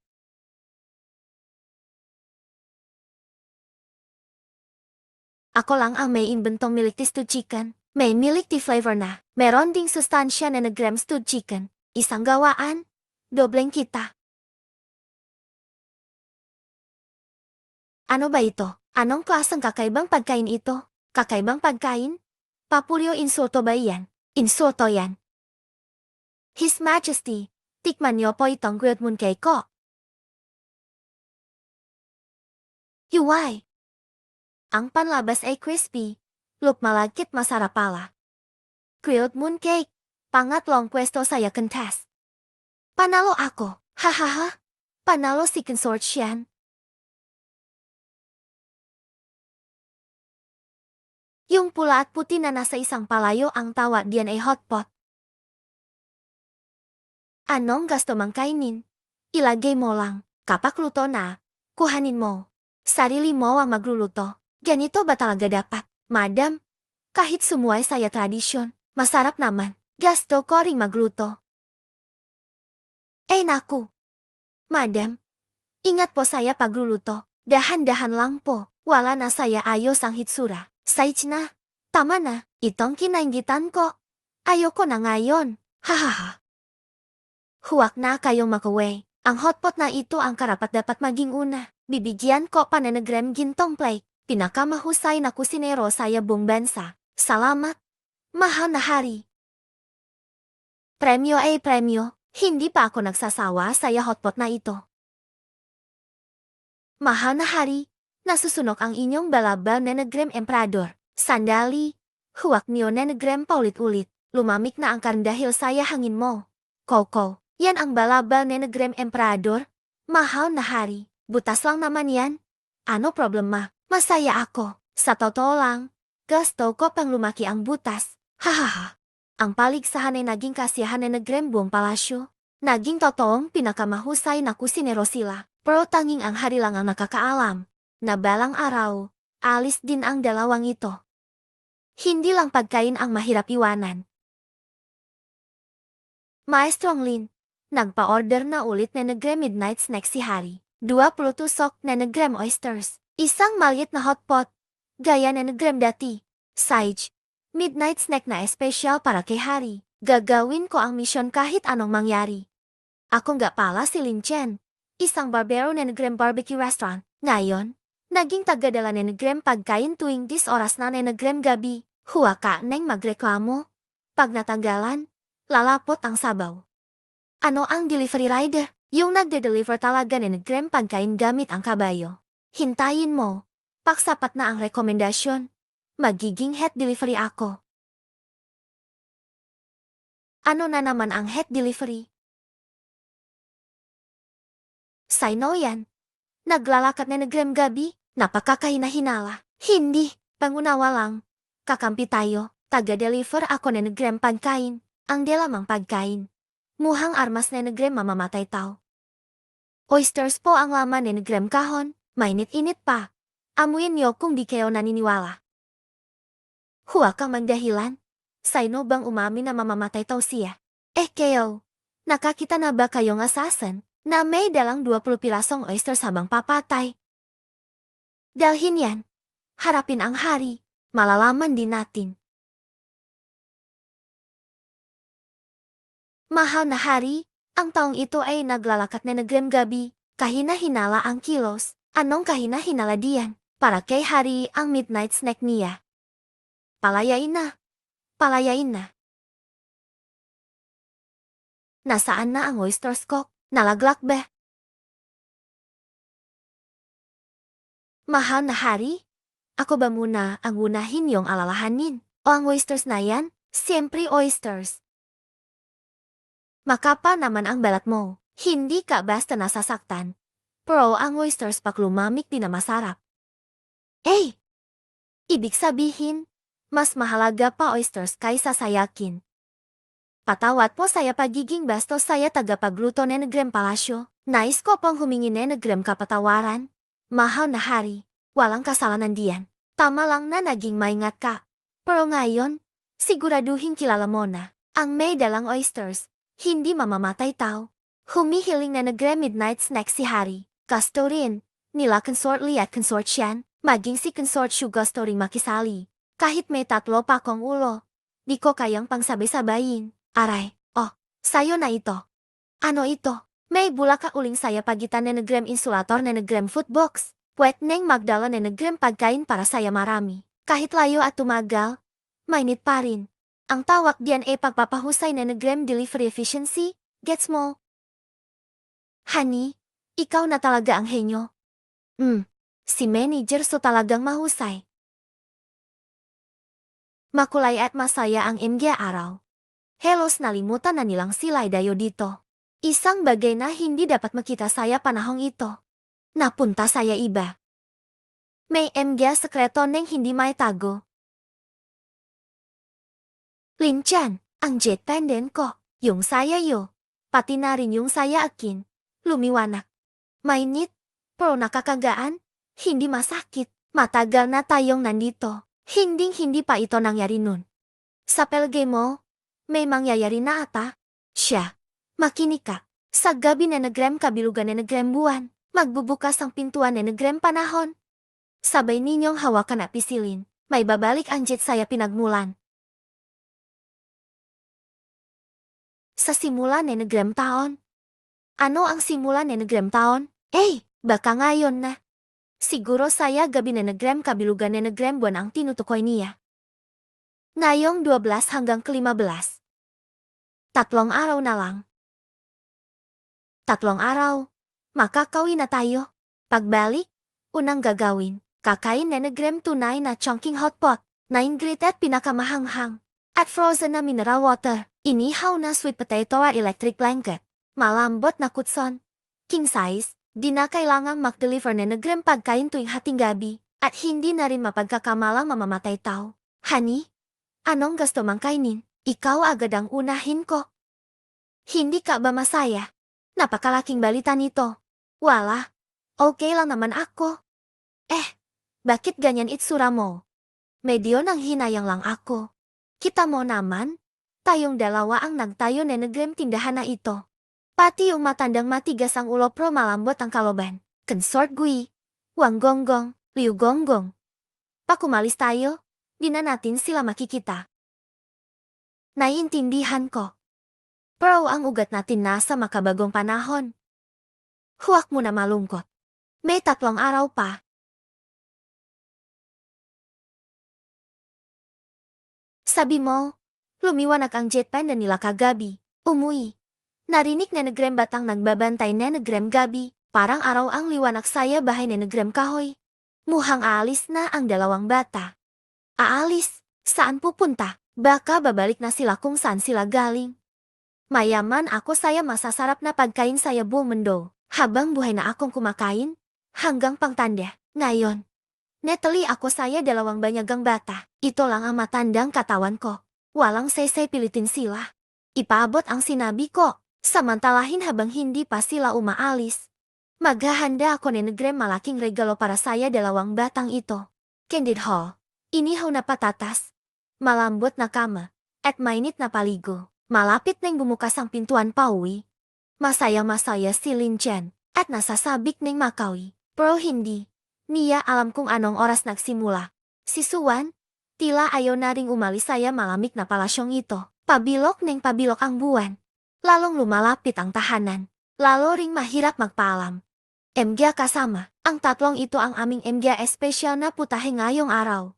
A: Ako lang ang may inventong milk tea stewed chicken. May milk tea flavor na. Meron ding sustansya na Negrem stewed chicken. Isang gawaan, dobleng kita. Ano ba ito? Anong klaseng kakaibang pagkain ito? Kakaibang pagkain? Papulyo insulto ba yan? Insulto yan. His Majesty, tikman niyo po itong grilled mooncake ko. Yuway! Ang panlabas ay crispy, malagkit masarap pala. Grilled mooncake, pangatlong pwesto saya contest. Panalo ako, hahaha. Panalo si consortium. Yung pula at puti na nasa isang palayo ang tawag diyan ay hotpot. Anong gusto mang kainin? Ilagay mo lang. Kapag luto na, kuhanin mo. Sarili mo ang magluluto. Ganito ba talaga dapat, Madam? Kahit sumuway saya tradisyon, masarap naman. Gusto ko ring magluto. Naku. Madam, ingat po saya pagluluto. Dahan-dahan lang po. Wala na saya ayos ang hitsura. Saich na. Tama na. Itong kinaingitan ko. Ayoko na ngayon. Hahaha. Huwag na kayong makaway. Ang hotpot na ito ang karapat-dapat maging una. Bibigyan ko pa na Negrem gintong plate. Pinakamahusay na kusinero saya buong bansa. Salamat. Mahal na hari. Premyo ay premyo. Hindi pa ako nagsasawa saya hotpot na ito. Mahal na hari. Nasusunok ang inyong balabal na Negrem Emperador. Sandali. Huwag niyo na Negrem paulit-ulit. Lumamig na ang karn dahil saya hangin mo. Koko. Yan ang balabal na Negrem Emperador. Mahal na hari. Butas lang naman yan. Ano problema? Masaya ako. Sa totoo lang, gusto ko pang lumaki ang butas. Hahaha. Ang paligsahan ay naging kasiyahan na nagrem buong palasyo. Naging totoong pinakamahusay na kusinero sila. Pero tanging ang hari lang ang nakakaalam. Na balang araw, alis din ang dalawang ito. Hindi lang pagkain ang mahirap iwanan. Maestrong Lin, nagpa-order na ulit na nagrem midnight snack si Hari. 20 tusok na nagrem oysters. Isang maliit na hotpot. Gaya na nagrem dati. Sage, midnight snack na espesyal para kay Hari. Gagawin ko ang misyon kahit anong mangyari. Ako nga pala si Lin Chen, isang barbero na nagrem barbecue restaurant. Ngayon, naging tagadala na nagrem pagkain tuwing 10 oras na nagrem gabi. Huwa ka neng magreklamo. Pag natanggalan, lalapot ang sabaw. Ano ang delivery rider? Yung nagde-deliver talaga na nagrem pagkain gamit ang kabayo. Hintayin mo. Paksapat na ang rekomendasyon. Magiging head delivery ako. Ano na naman ang head delivery? Sino yan? Naglalakad na nagrem gabi? Napakakahina-hinala. Hindi, pangunawa lang. Kakampi tayo, taga-deliver ako na nagrem pagkain. Ang delamang pagkain. Muhang armas na nagrem mamamatay tao. Oysters po ang laman na nagrem kahon, mainit-init pa. Amuyin niyo kung di kayo naniniwala. Huwag kang magdahilan. Sino bang umamin na mamamatay tao siya? Kayo, nakakita na ba kayong assassin na may dalang 20 pirasong oysters habang papatay? Dalhin yan. Harapin ang hari. Malalaman din natin. Mahal na hari, ang taong ito ay naglalakat na nagrem gabi. Kahina-hinala ang kilos. Anong kahina-hinala diyan? Para kay hari ang midnight snack niya. Palayain na. Palayain na. Nasaan na ang oysters ko? Nalaglak ba? Mahal na hari? Ako ba muna ang unahin yung alalahanin? O ang oysters na yan? Siyempre oysters. Makapal naman ang balat mo. Hindi ka basta nasasaktan. Pero ang oysters pak lumamig din na masarap. Ibig sabihin, mas mahalaga pa oysters kaysa sayakin. Patawad po saya pagiging bastos saya tagapagluto na nagrem palasyo. Nais ko pong humingi na nagrem kapatawaran. Mahal na hari, walang kasalanan diyan. Tama lang na naging maingat ka. Pero ngayon, siguraduhin kilala mo na, ang may dalang oysters, hindi mamamatay tao. Humihiling na nagrem midnight snack si Hari. Gusto rin, nila Consort Lee at Consort Shan, maging si Consort Shu gusto ring makisali. Kahit may 3 pa kong ulo, di ko kayang pangsabay-sabayin. Aray, sayo na ito. Ano ito? May bulak ka uling saya pagitan na nagrem insulator na nagrem footbox. Pwet neng magdala na nagrem pagkain para saya marami. Kahit layo at tumagal, mainit pa rin. Ang tawag diyan ay pagpapahusay na nagrem delivery efficiency, gets mo? Honey, ikaw na talaga ang henyo. Si manager so talagang mahusay. Makulay at masaya ang MG araw. Helos nalimutan na nilang sila'y dayo dito. Isang bagay na hindi dapat makita saya panahong ito. Napunta saya iba. May MG sekreto neng hindi maitago. Lin Chan, ang jet pendant ko, yung saya yo. Pati na rin yung saya akin. Lumiwanak. Mainit, pero nakakagaan. Hindi masakit. Matagal na tayong nandito. Hindi pa ito nangyari nun. Sa pelge mo, may mangyayari na ata. Siya, makinig ka. Sa gabi na nagrem kabilugan na nagrem buwan, magbubukas ang pintuan na nagrem panahon. Sabay ninyong hawakan at pisilin, may babalik ang jet saya pinagmulan. Sa simula na nagrem taon. Ano ang simula na nagrem taon? Baka ngayon na. Siguro saya gabi na nagrem kabilugan na nagrem buwan ang tinutukoy niya. Ngayong 12 hanggang 15. 3 araw na lang. 3 araw, makakauwi na tayo. Pagbalik, unang gagawin, kakain na nagrem tunay na chunking hotpot, na ingrit at pinakamahanghang, at frozen na mineral water, inihaw na sweet potato at electric blanket, malambot na kutson, king size, di na kailangang mag-deliver na nagrem pagkain tuwing hating gabi, at hindi na rin mapagkakamalang mamamatay tao. Honey, anong gusto mang kainin? Ikaw agadang unahin ko. Hindi ka ba masaya? Napakalaking balita nito. Wala, okay lang naman ako. Bakit ganyan itsura mo? Medyo nang hinayang lang ako. Kita mo naman, tayong dalawa ang nagtayo nenegrem tindahan na ito. Pati yung matandang matigas ang ulo pro malambot ang kaloban. Consort Gui, Wang Gonggong, Liu Gonggong. Pakumalis tayo, di na natin sila makikita. Naiintindihan ko. Pero ang ugat natin nasa makabagong panahon. Huwag mo na malungkot. May 3 araw pa. Sabi mo, lumiwanag ang jet panda nila kagabi. Umuwi. Narinig na negrem batang nagbabantay na negrem gabi. Parang araw ang liwanag saya bahay na negrem kahoy. Muhang aalis na ang 2 bata. Aalis? Saan pupunta? Baka babalik na sila kung saan sila galing. Mayaman ako saya masasarap na pagkain saya buong mundo. Habang buhay na akong kumakain, hanggang pangtanda. Ngayon, netali ako saya 2 banyagang bata. Ito lang ang matandang katawan ko. Walang sesay pilitin sila. Ipaabot ang sinabi ko, samantalahin habang hindi pa sila umaalis. Maghahanda ako ni negrem malaking regalo para saya 2 batang ito. Candid Hall, inihaw na patatas, malambot na kama, at mainit na paligo. Malapit nang bumukas ang pintuan pauwi. Masaya-masaya si Lin Chen, at nasasabik ng makawi. Pero hindi niya alam kung anong oras nagsimula. Si Suwan, tila ayaw na ring umalis saya malamig na palasyong ito. Pabilok ng pabilok ang buwan. Lalong lumalapit ang tahanan. Lalo ring mahirap magpaalam. MGA kasama, ang 3 ito ang aming MGA espesyal na putahe ngayong araw.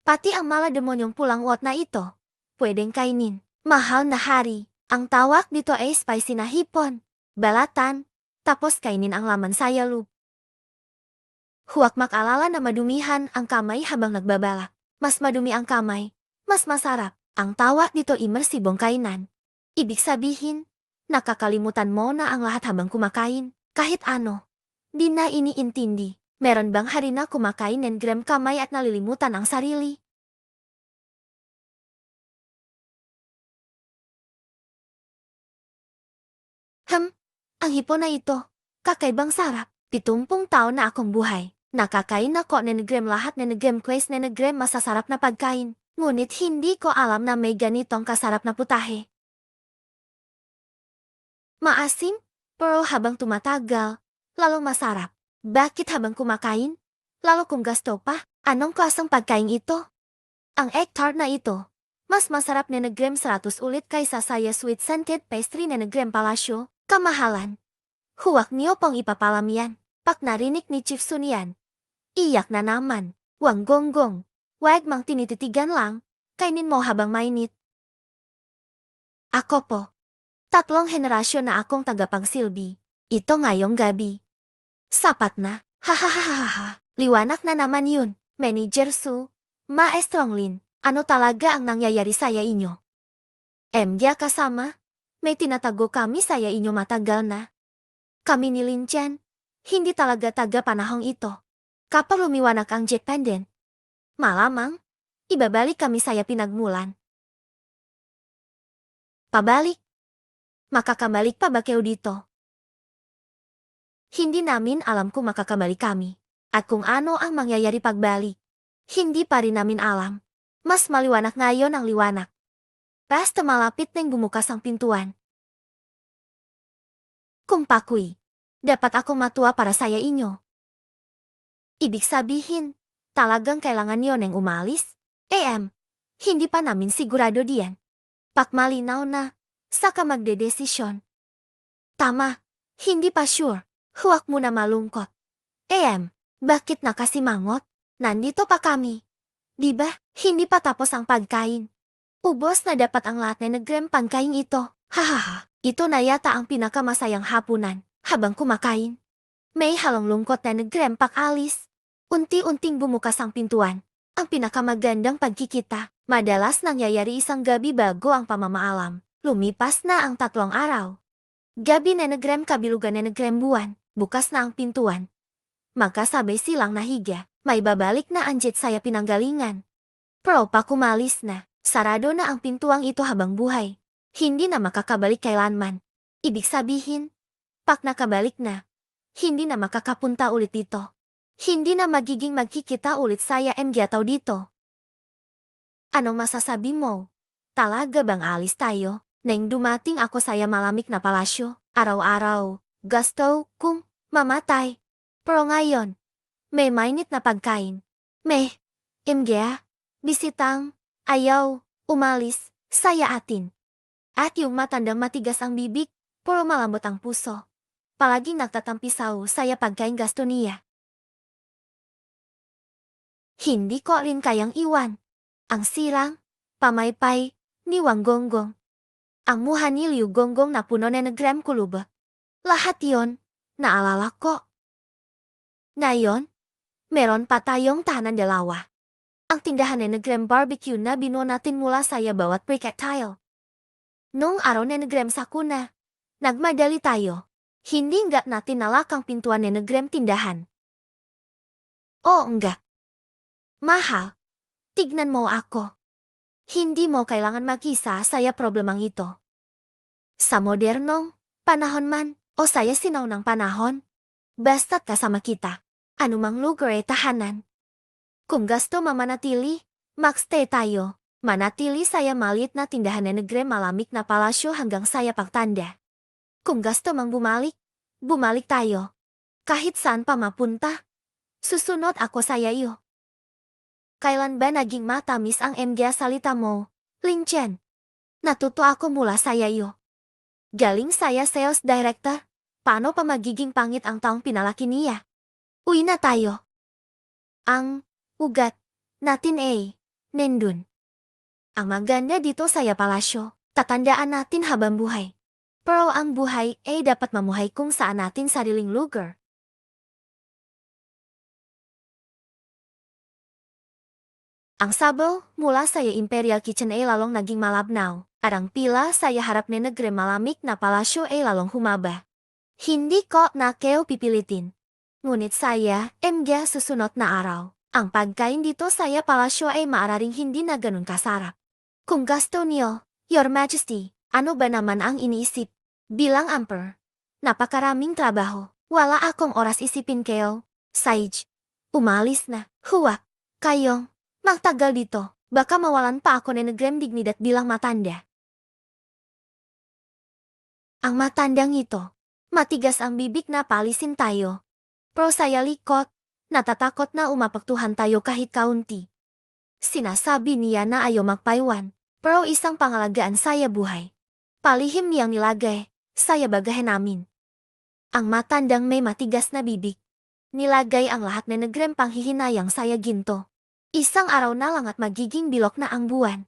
A: Pati ang malademonyong pulang wot na ito, pwedeng kainin. Mahal na hari, ang tawag dito ay spicy na hipon. Balatan, tapos kainin ang laman saya loop. Huwag makalala na madumihan ang kamay habang nagbabalak. Mas madumi ang kamay, mas masarap. Ang tawag dito imersibong kainan. Ibig sabihin, nakakalimutan mo na ang lahat habang kumakain. Kahit ano, di na iniintindi. Meron bang hari na kumakain ng gram kamay at nalilimutan ang sarili? Ang hipon na ito, kakaibang sarap. 70 taon na akong buhay. Nakakain ako ng gram lahat ng gram quest ng gram masasarap na pagkain. Ngunit hindi ko alam na may ganitong kasarap na putahe. Maasim, pero habang tumatagal, lalong masarap. Bakit habang kumakain, lalo kong gasto pa? Anong klaseng pagkain ito? Ang egg tart na ito, mas masarap na gram 100 ulit kaysa saya sweet scented pastry na gram palasyo. Kamahalan. Huwag niyo pong ipapalam yan. Pak narinig ni Chief Sun yan. Iyak na naman. Wang Gonggong. Huwag mang tinititigan lang. Kainin mo habang mainit. Ako po. 3 henerasyon na akong tagapagsilbi. Ito ngayong gabi. Sapat na. Hahaha. Liwanag na naman yun. Manager Su. Maestrong Lin. Ano talaga ang nangyayari saya inyo? MG kasama? May tinatago kami saya inyo matagal na. Kami ni Lin Chen, hindi talaga taga panahong ito. Kapag lumiwanag ang jet pendant, malamang, ibabalik kami saya pinagmulan. Pabalik? Makakabalik pa ba kayo dito? Hindi namin alam kung makakabalik kami. At kung ano ang mangyayari pagbalik. Hindi pa rin namin alam. Mas maliwanag ngayon ang liwanag. Basta malapit nang bumukas ang pintuan. Kung pakuy, dapat akong matuwa para saya inyo. Ibig sabihin, talagang kailangan yon ng umalis? Hindi pa namin sigurado diyan. Pakmalinaw na, saka magdedesisyon. Tama, hindi pa sure. Huwag mo na malungkot. Bakit nakasimangot? Nandito pa kami. Diba, hindi pa tapos ang pagkain. Ubos na dapat ang lahat na gram pangkain ito. Hahaha, ito na yata ang pinakamasayang hapunan. Habang kumakain, may halong lungkot na gram pag-alis. Unti-unting bumukas ang pintuan. Ang pinakamagandang pagkikita. Madalas nangyayari isang gabi bago ang pamamaalam. Lumipas na ang 3 araw. Gabi na gram kabilugan na gram buwan. Bukas na ang pintuan. Magkasabay silang nahiga. May babalik na ang jet saya pinanggalingan. Pero pa kumalis na. Sarado na ang pintuang ito habang buhay. Hindi na makakabalik kailanman. Ibig sabihin, pak nakabalik na. Hindi na makakapunta ulit dito. Hindi na magiging magkikita ulit saya Gyataw dito. Anong masasabi mo? Talaga bang alis tayo? Nang dumating ako saya malamig na palasyo, araw-araw, gusto kung mamatay. Pero ngayon, may mainit na pagkain. May, bisitang, ayaw, umalis, saya atin. At yung matandang matigas ang bibig, pero malambot ang puso. Palaging nagtatampisaw saya pagkain gasto niya. Hindi ko rin kayang iwan. Ang sirang, pamaypay, ni Wang Gonggong. Ang muha ni Liu Gonggong na puno na nagram kuluba. Lahat yon, naalala ko. Ngayon, meron pa tayong tahanan dalawa. Ang tindahan na nagram barbecue na binuo natin mula saya bawat projectile. Nung araw na nagram sakuna, nagmadali tayo. Hindi enggak natin nalakang pintuan na nagram tindahan. Oh enggak. Mahal. Tignan mo ako. Hindi mo kailangan mag-isa saya problemang ito. Sa modernong panahon man o saya sinaunang panahon, basta't kasama kita. Anumang lugar ay tahanan. Kung gusto mamanatili, magstay tayo. Manatili saya maliit na tindahan na negre malamig na palasyo hanggang saya pagtanda. Kung gusto mang bumalik tayo. Kahit saan pa mapunta, susunod ako saya iyo. Kailan ba naging matamis ang salita mo, Ling Chen? Natuto ako mula saya iyo. Galing saya sales director, paano pa magiging pangit ang taong pinalaki niya? Uwi na tayo. Ang ugat natin nendun. Ang maganda dito saya palasyo, tatandaan natin habang buhay. Pero ang buhay dapat mamuhay kung saan natin sariling lugar. Ang sabaw mula saya Imperial Kitchen lalong naging malabnaw. Arang pila saya harap na negre malamig na palasyo lalong humaba. Hindi ko na kayo pipilitin. Ngunit saya, susunod na araw. Ang pagkain dito saya palasyo maararing hindi na ganun kasarap. Kung gusto niyo, Your Majesty, ano ba naman ang iniisip? Bilang Emperor, napakaraming trabaho. Wala akong oras isipin kayo. Sage, umalis na. Huwag, kayong magtagal dito. Baka mawalan pa ako ng nagrem dignidad bilang matanda. Ang matandang ito, matigas ang bibig na palisin tayo. Pero saya likot, natatakot na umapagtuhan tayo kahit kaunti. Sinasabi niya na ayaw magpaiwan, pero isang pangalagaan saya buhay. Palihim niyang nilagay, saya bagahe namin. Ang matandang may matigas na bibig. Nilagay ang lahat na nagrem panghihinayang saya ginto. Isang araw na lang at magiging bilok na ang buwan.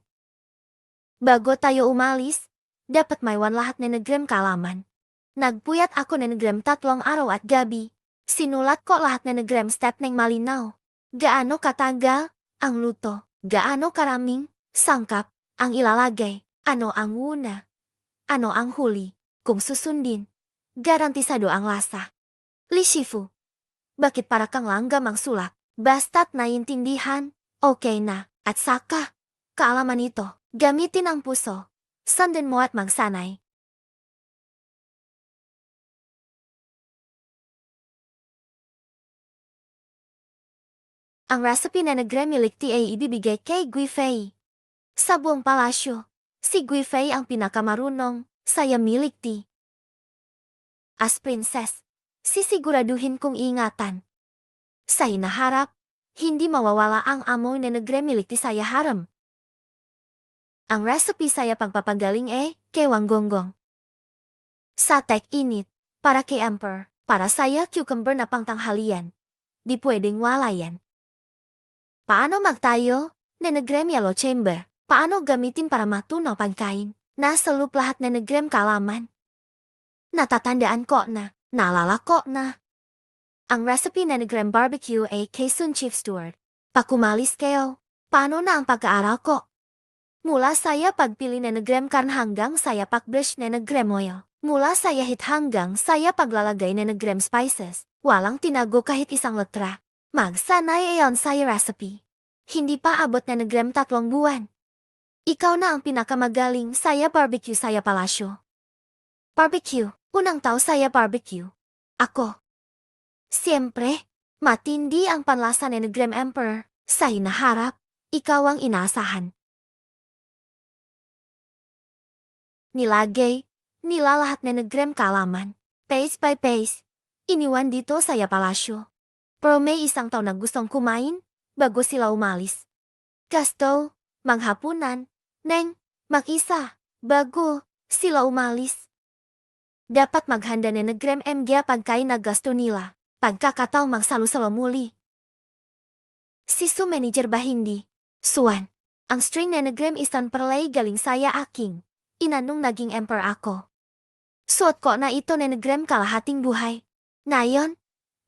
A: Bago tayo umalis, dapat maiwan lahat na nagrem kalaman. Nagpuyat ako na nagrem 3 araw at gabi. Sinulat ko lahat na nagrem step ng malinaw. Gaano katagal ang luto, gaano karaming sangkap ang ilalagay, ano ang una, ano ang huli, kung susundin, garantisado ang lasa. Li Shifu, bakit para kang langgam ang sulak? Basta't naiintindihan, okay na. At saka, kaalaman ito, gamitin ang puso. Sundan mo at magsanay. Ang recipe na nagremilikti ay ibibigay kay Guifei. Sa buong palasyo, si Guifei ang pinakamarunong, saya milikti. As princess, sisiguraduhin kong ingatan. Sa hinaharap, hindi mawawala ang amoy na nagremilikti saya harem. Ang recipe saya pagpapagaling kay Wang Gonggong. Sa tek init, para kay Emperor, para saya cucumber na pangtanghalian. Di pwedeng wala yan. Paano magtayo na nagrem yellow chamber? Paano gamitin para matunaw pagkain? Nasa loop lahat na nagrem kalaman. Natatandaan ko na, naalala ko na. Ang recipe na nagrem barbecue kay Sun Chief Steward. Pakumalis kayo, paano na ang pag-aaral ko? Mula saya pagpili na nagrem karn hanggang saya pakbrush na nagrem oil. Mula saya hit hanggang saya paglalagay na nagrem spices. Walang tinago kahit isang letra. Magsanay ayon saya recipe. Hindi pa abot na nagrem 3 buwan. Ikaw na ang pinakamagaling, saya barbecue, saya palasyo. Barbecue, unang tao saya barbecue. Ako. Siyempre, matindi ang panlasa ni Grand Emperor. Sa hinaharap, ikaw ang inaasahan. Nilagay, nilalahat ni Grand kaalaman. Pace by pace, iniwan dito saya palasyo. Pero may isang tao na gustong kumain, bago sila umalis. Gasto, manghapunan, neng, mag-isa, bago sila umalis. Dapat maghanda ni Grand MG pagkain na gasto nila. Pagkakataong magsalo-salo muli. Sisu manager ba hindi? Suwan. Ang string ni Grand isang perlay galing saya aking. Inanong naging emperor ako. Suot ko na ito ni Grand kalahating buhay. Ngayon,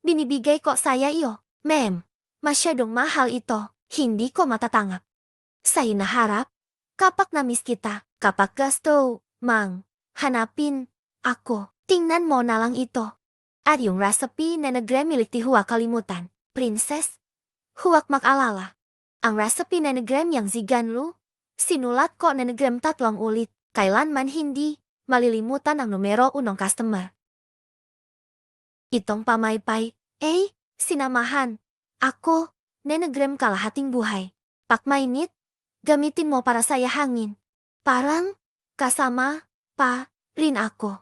A: binibigay ko saya iyo. Ma'am, masyadong mahal ito. Hindi ko matatanggap. Sa hinaharap, kapag na-miss kita, kapag gasto, hanapin, ako, tingnan mo na lang ito. At yung recipe na milik huwag kalimutan. Princess, huwag mag-alala. Ang recipe na yang ziganlu, sinulat ko na 3 ulit. Kailanman hindi malilimutan ang numero 1 customer. Itong pamaypay, sinamahan. Ako, na kalahating buhay. Pakmainit, gamitin mo para saya hangin. Parang, kasama, pa, rin ako.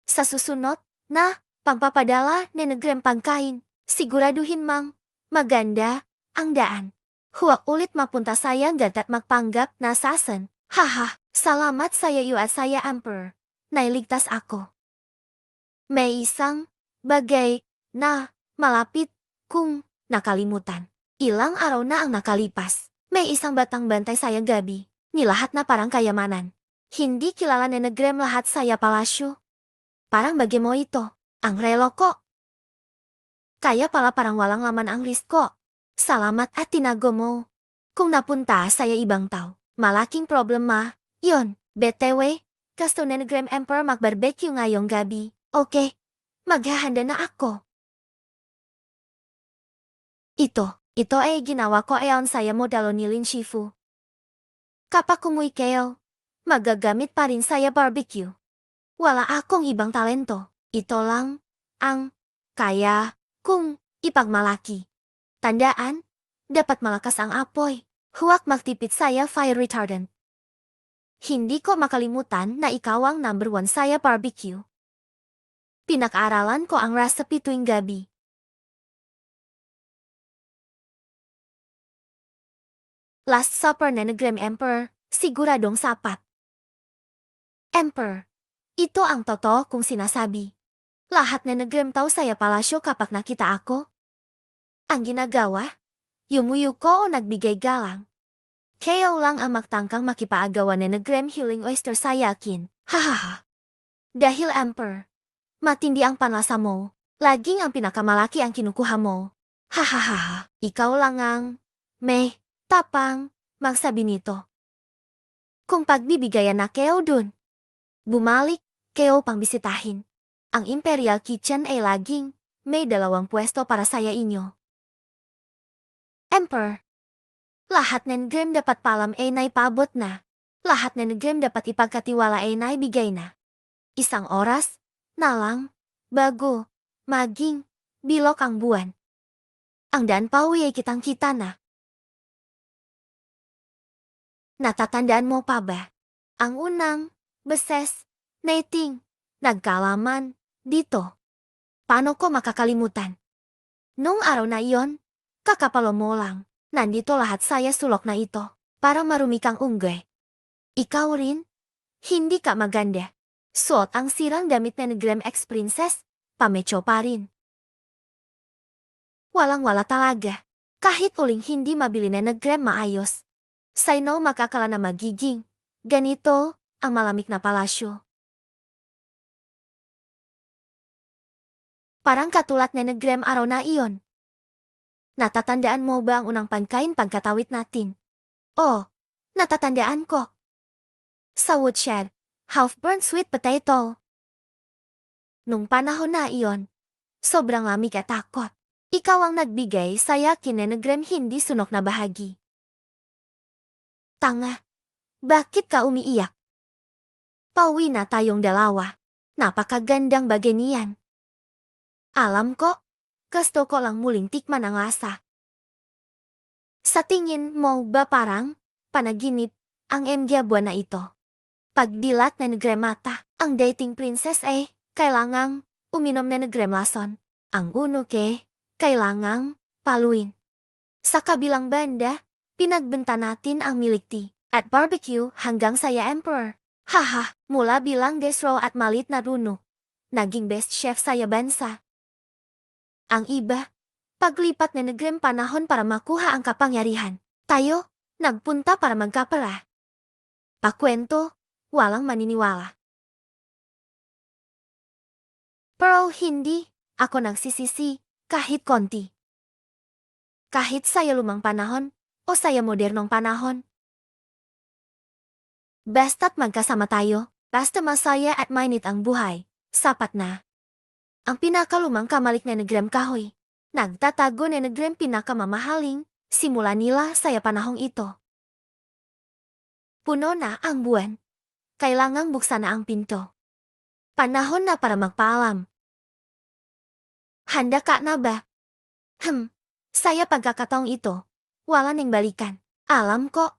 A: Sa susunod, na, pagpapadala ni pangkain, siguraduhin maganda, ang daan. Huwag ulit mapunta sayang at magpanggap na sasan. Haha, salamat saya iyo at saya emperor. Nailigtas ako. May isang bagay na malapit kung nakalimutan. Ilang araw na ang nakalipas. May isang batang bantay saya gabi. Nilahat na parang kayamanan. Hindi kilala ni lahat saya palasyo. Parang bagay mo ito. Ang relo ko. Kaya pala parang walang laman ang wrist ko. Salamat at tinago mo. Kung napunta saya ibang tao, malaking problema, yon. BTW, gusto ni Grand Emperor mag-barbecue ngayong gabi. Okay, maghahanda na ako. Ito ay ginawa ko ayon saya modelo ni Lin Shifu. Kapag umuwi kayo, magagamit pa rin saya barbecue. Wala akong ibang talento. Ito lang ang kaya kung ipagmalaki. Tandaan, dapat malakas ang apoy. Huwag magtipid saya fire retardant. Hindi ko makalimutan na ikaw ang number 1 saya barbecue. Pinag-aralan ko ang recipe tuwing gabi. Last Supper na Grand Emperor, siguradong sapat. Emperor, ito ang totoo kung sinasabi. Lahat na tao saya palasyo kapag nakita ako. Ang ginagawa, yumuyo ko o nagbigay galang. Kayo lang ang magtangkang makipaagawa na healing oyster saya akin. Hahaha. Dahil Emperor, matindi ang panlasa mo. Laging ang pinakamalaki ang kinukuha mo. Hahaha. Ikaw lang ang may tapang magsabi nito. Kung pagbibigayan na kayo dun, bumalik kayo pang bisitahin. Ang Imperial Kitchen ay laging may 2 pwesto para saya inyo. Emperor, lahat ng game dapat palam ay naipabot na. Lahat ng game dapat ipagkatiwala ay naibigay na. 1 oras na lang bago maging bilok ang buwan. Ang daan pawi ay kitang-kita na. Natatandaan mo pa ba? Ang unang beses nating nagkalaman dito. Paano ko makakalimutan? Nung araw na iyon, kakapalo mo lang. Nandito lahat saya sulok na ito. Para marumi kang unggoy. Ikaw rin? Hindi ka maganda. Suot ang sirang damit na Grand ex-princess, pamecho pa rin. Walang-wala talaga. Kahit uling hindi mabili na Grand maayos. Sayno makakala na magiging. Ganito ang malamig na palasyo. Parang katulad na Grand araw na iyon. Natatandaan mo ba ang unang pagkain pagkatawid natin? Oh, natatandaan ko. Sa woodshed, half-burnt sweet potato. Nung panahon na iyon, sobrang lamig at takot. Ikaw ang nagbigay saya kina Grand hindi sunok na bahagi. Tanga, Bakit ka umiiyak? Pauwi na tayong dalawa. Napakagandang bagay. Alam ko, gusto ko lang muling tikman ang lasa. Sa tingin mo ba parang panaginip ang MG buwan na ito? Pagdilat na negremata, ang dating princess kailangang uminom na negremlason. Ang uno kailangang paluin. Sa kabilang banda, pinagbenta natin ang milk tea at barbecue hanggang saya emperor. Haha, mula bilang desro at malit na runo, naging best chef saya bansa. Ang iba, paglipat na negrem panahon para makuha ang kapangyarihan. Tayo, nagpunta para magkapera. Pakwento, walang maniniwala. Pero hindi, ako nagsisisi, kahit konti. Kahit saya lumang panahon, o saya modernong panahon. Basta't magkasama tayo, basta masaya at mainit ang buhay, sapat na. Ang pinakalumang kamalik na negrem kahoy, nagtatago na negrem pinakamamahaling, simula nila saya panahong ito. Puno na ang buwan. Kailangang buksan na ang pinto. Panahon na para magpaalam. Handa ka na ba? Saya pagkakataong ito, wala nang balikan. Alam ko,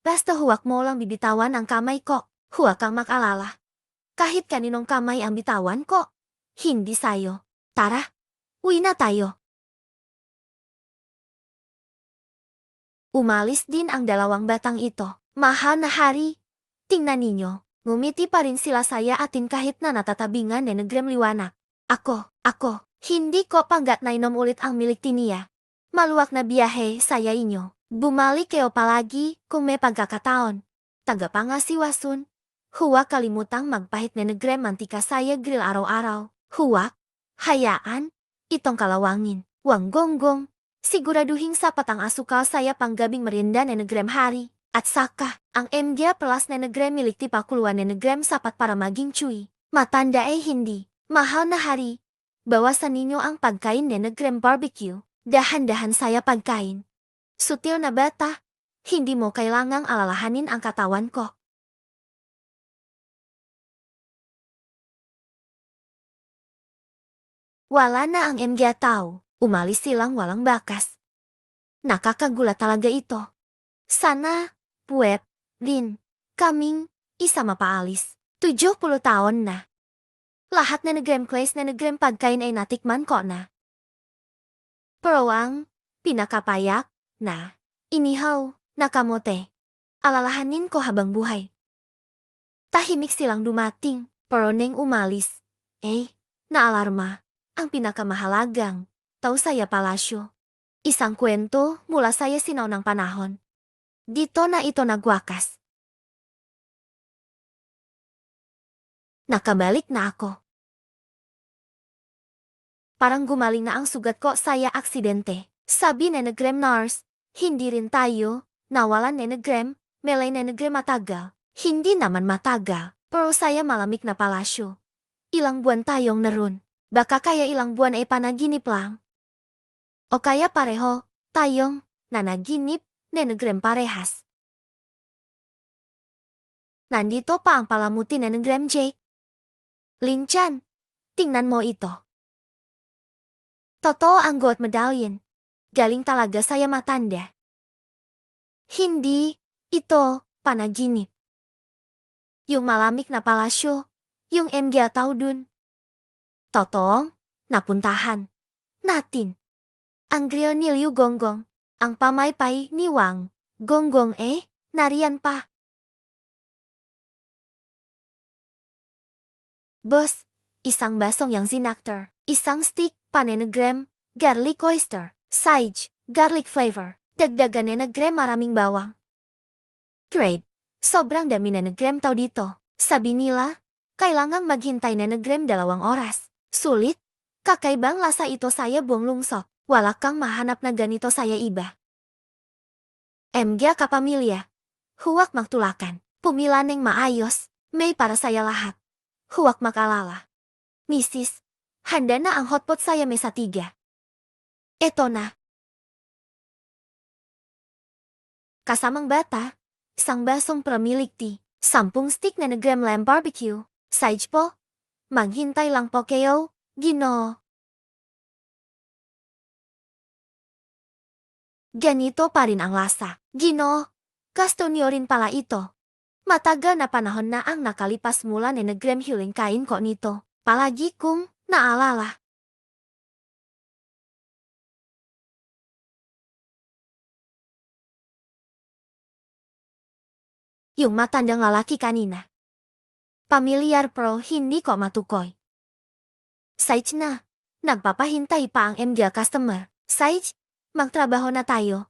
A: basta huwag mo lang bibitawan ang kamay ko, huwag kang mag-alala. Kahit kaninong kamay ang bitawan ko, hindi sayo. Tara, uwi na tayo. Umalis din ang dalawang batang ito. Mahal na hari, tingnan ninyo, ngumiti pa rin sila saya atin kahit na natatabingan na negrem liwanag. Ako, hindi ko panggat na inom ulit ang milik tiniya. Maluwag na biyahe saya inyo. Bumalik kayo palagi kung may pagkakataon. Tagapangasiwasun, huwag kalimutang magpahit na negrem mantika saya grill araw-araw. Huwag, hayaan, itong kalawangin. Wanggonggong, siguraduhin sapat ang asukal saya panggabing merienda na negrem hari. At saka, ang MG plus na negrem milik tipakuluan na negrem sapat para maging chewy. Matanda hindi. Mahal na hari. Bawasan ninyo ang pagkain na negrem barbecue. Dahan-dahan saya pagkain. Sutil na bata, hindi mo kailangang alalahanin ang katawan ko. Wala na ang MG tao, umalis silang walang bakas. Nakakagulat talaga ito. Sana, puwet, din, kaming, isa mapaalis. 70 taon na. Lahat na negrem clays na negrem pagkain ay natikman ko na. Pero ang pinakapayak na inihaw na kamote, alalahanin ko habang buhay. Tahimik silang dumating, pero neng umalis, naalarma, ang pinakamahalagang, tao saya palasyo. Isang kwento mula saya sinaunang panahon. Dito na ito nagwakas. Nakabalik na ako. Parang gumaling na ang sugat ko saya aksidente. Sabi na negrem nurse, hindi rin tayo, nawalan na negrem, melay na negrem matagal. Hindi naman matagal, pero saya malamig na palasyo. Ilang buwan tayong naroon. Baka kaya ilang buwan ay panaginip lang. O kaya pareho, tayong nanaginip na negrem parehas. Nandito pa ang palamuti na negrem Jake. Linchan, tingnan mo ito. Totoo ang gold medallion. Galing talaga saya matanda. Hindi, ito, panaginip. Yung malamig na palasyo, yung MG tao dun. Totoo, napuntahan natin. Ang griyo ni Liu Gonggong, ang pamaypay ni Wang Gonggong nariyan pa. Boss, isang basong yang zinactor, isang stick, panenegrem, garlic oyster, sage, garlic flavor, dagdagan nenegrem maraming bawang. Great, sobrang dami nenegrem tao dito. Sabi nila, kailangang maghintay nenegrem 2 oras. Sulit, kakaibang lasa ito saya buong lungsok. Wala kang mahanap na ganito saya iba. MG kapamilya, huwag magtulakan, pumila neng maayos, may para saya lahat. Huwag makalala. Mrs., handa na ang hotpot saya mesa 3. Eto na. Kasamang bata, Sang basong pemilik ti, sampung stick nenegram lamb barbecue, saij po, maghintay lang po kayo, Ginoo. Ganito pa rin ang lasa, Ginoo. Gasto niyo rin pala ito. Matagal na panahon na ang nakalipas mula nenegram huling kain ko nito, palagi kung naalala. Yung matandang lalaki kanina. Pamilyar pero hindi ko matukoy. Saij na, nagpapahintay pa ang MG customer. Saij, magtrabaho na tayo.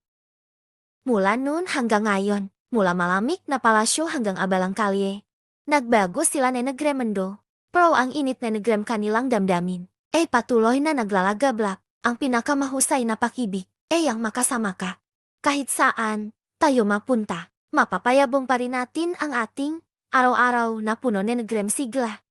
A: Mula noon hanggang ngayon, mula malamig na palasyo hanggang abalang kalye. Nagbago sila nenegremendo, pero ang init nenegrem kanilang damdamin. Patuloy na naglalagablak, ang pinakamahusay na pakibig, ang makasama ka. Kahit saan, tayo mapunta, mapapayabong pa rin natin ang ating araw-araw na puno nenegrem sigla.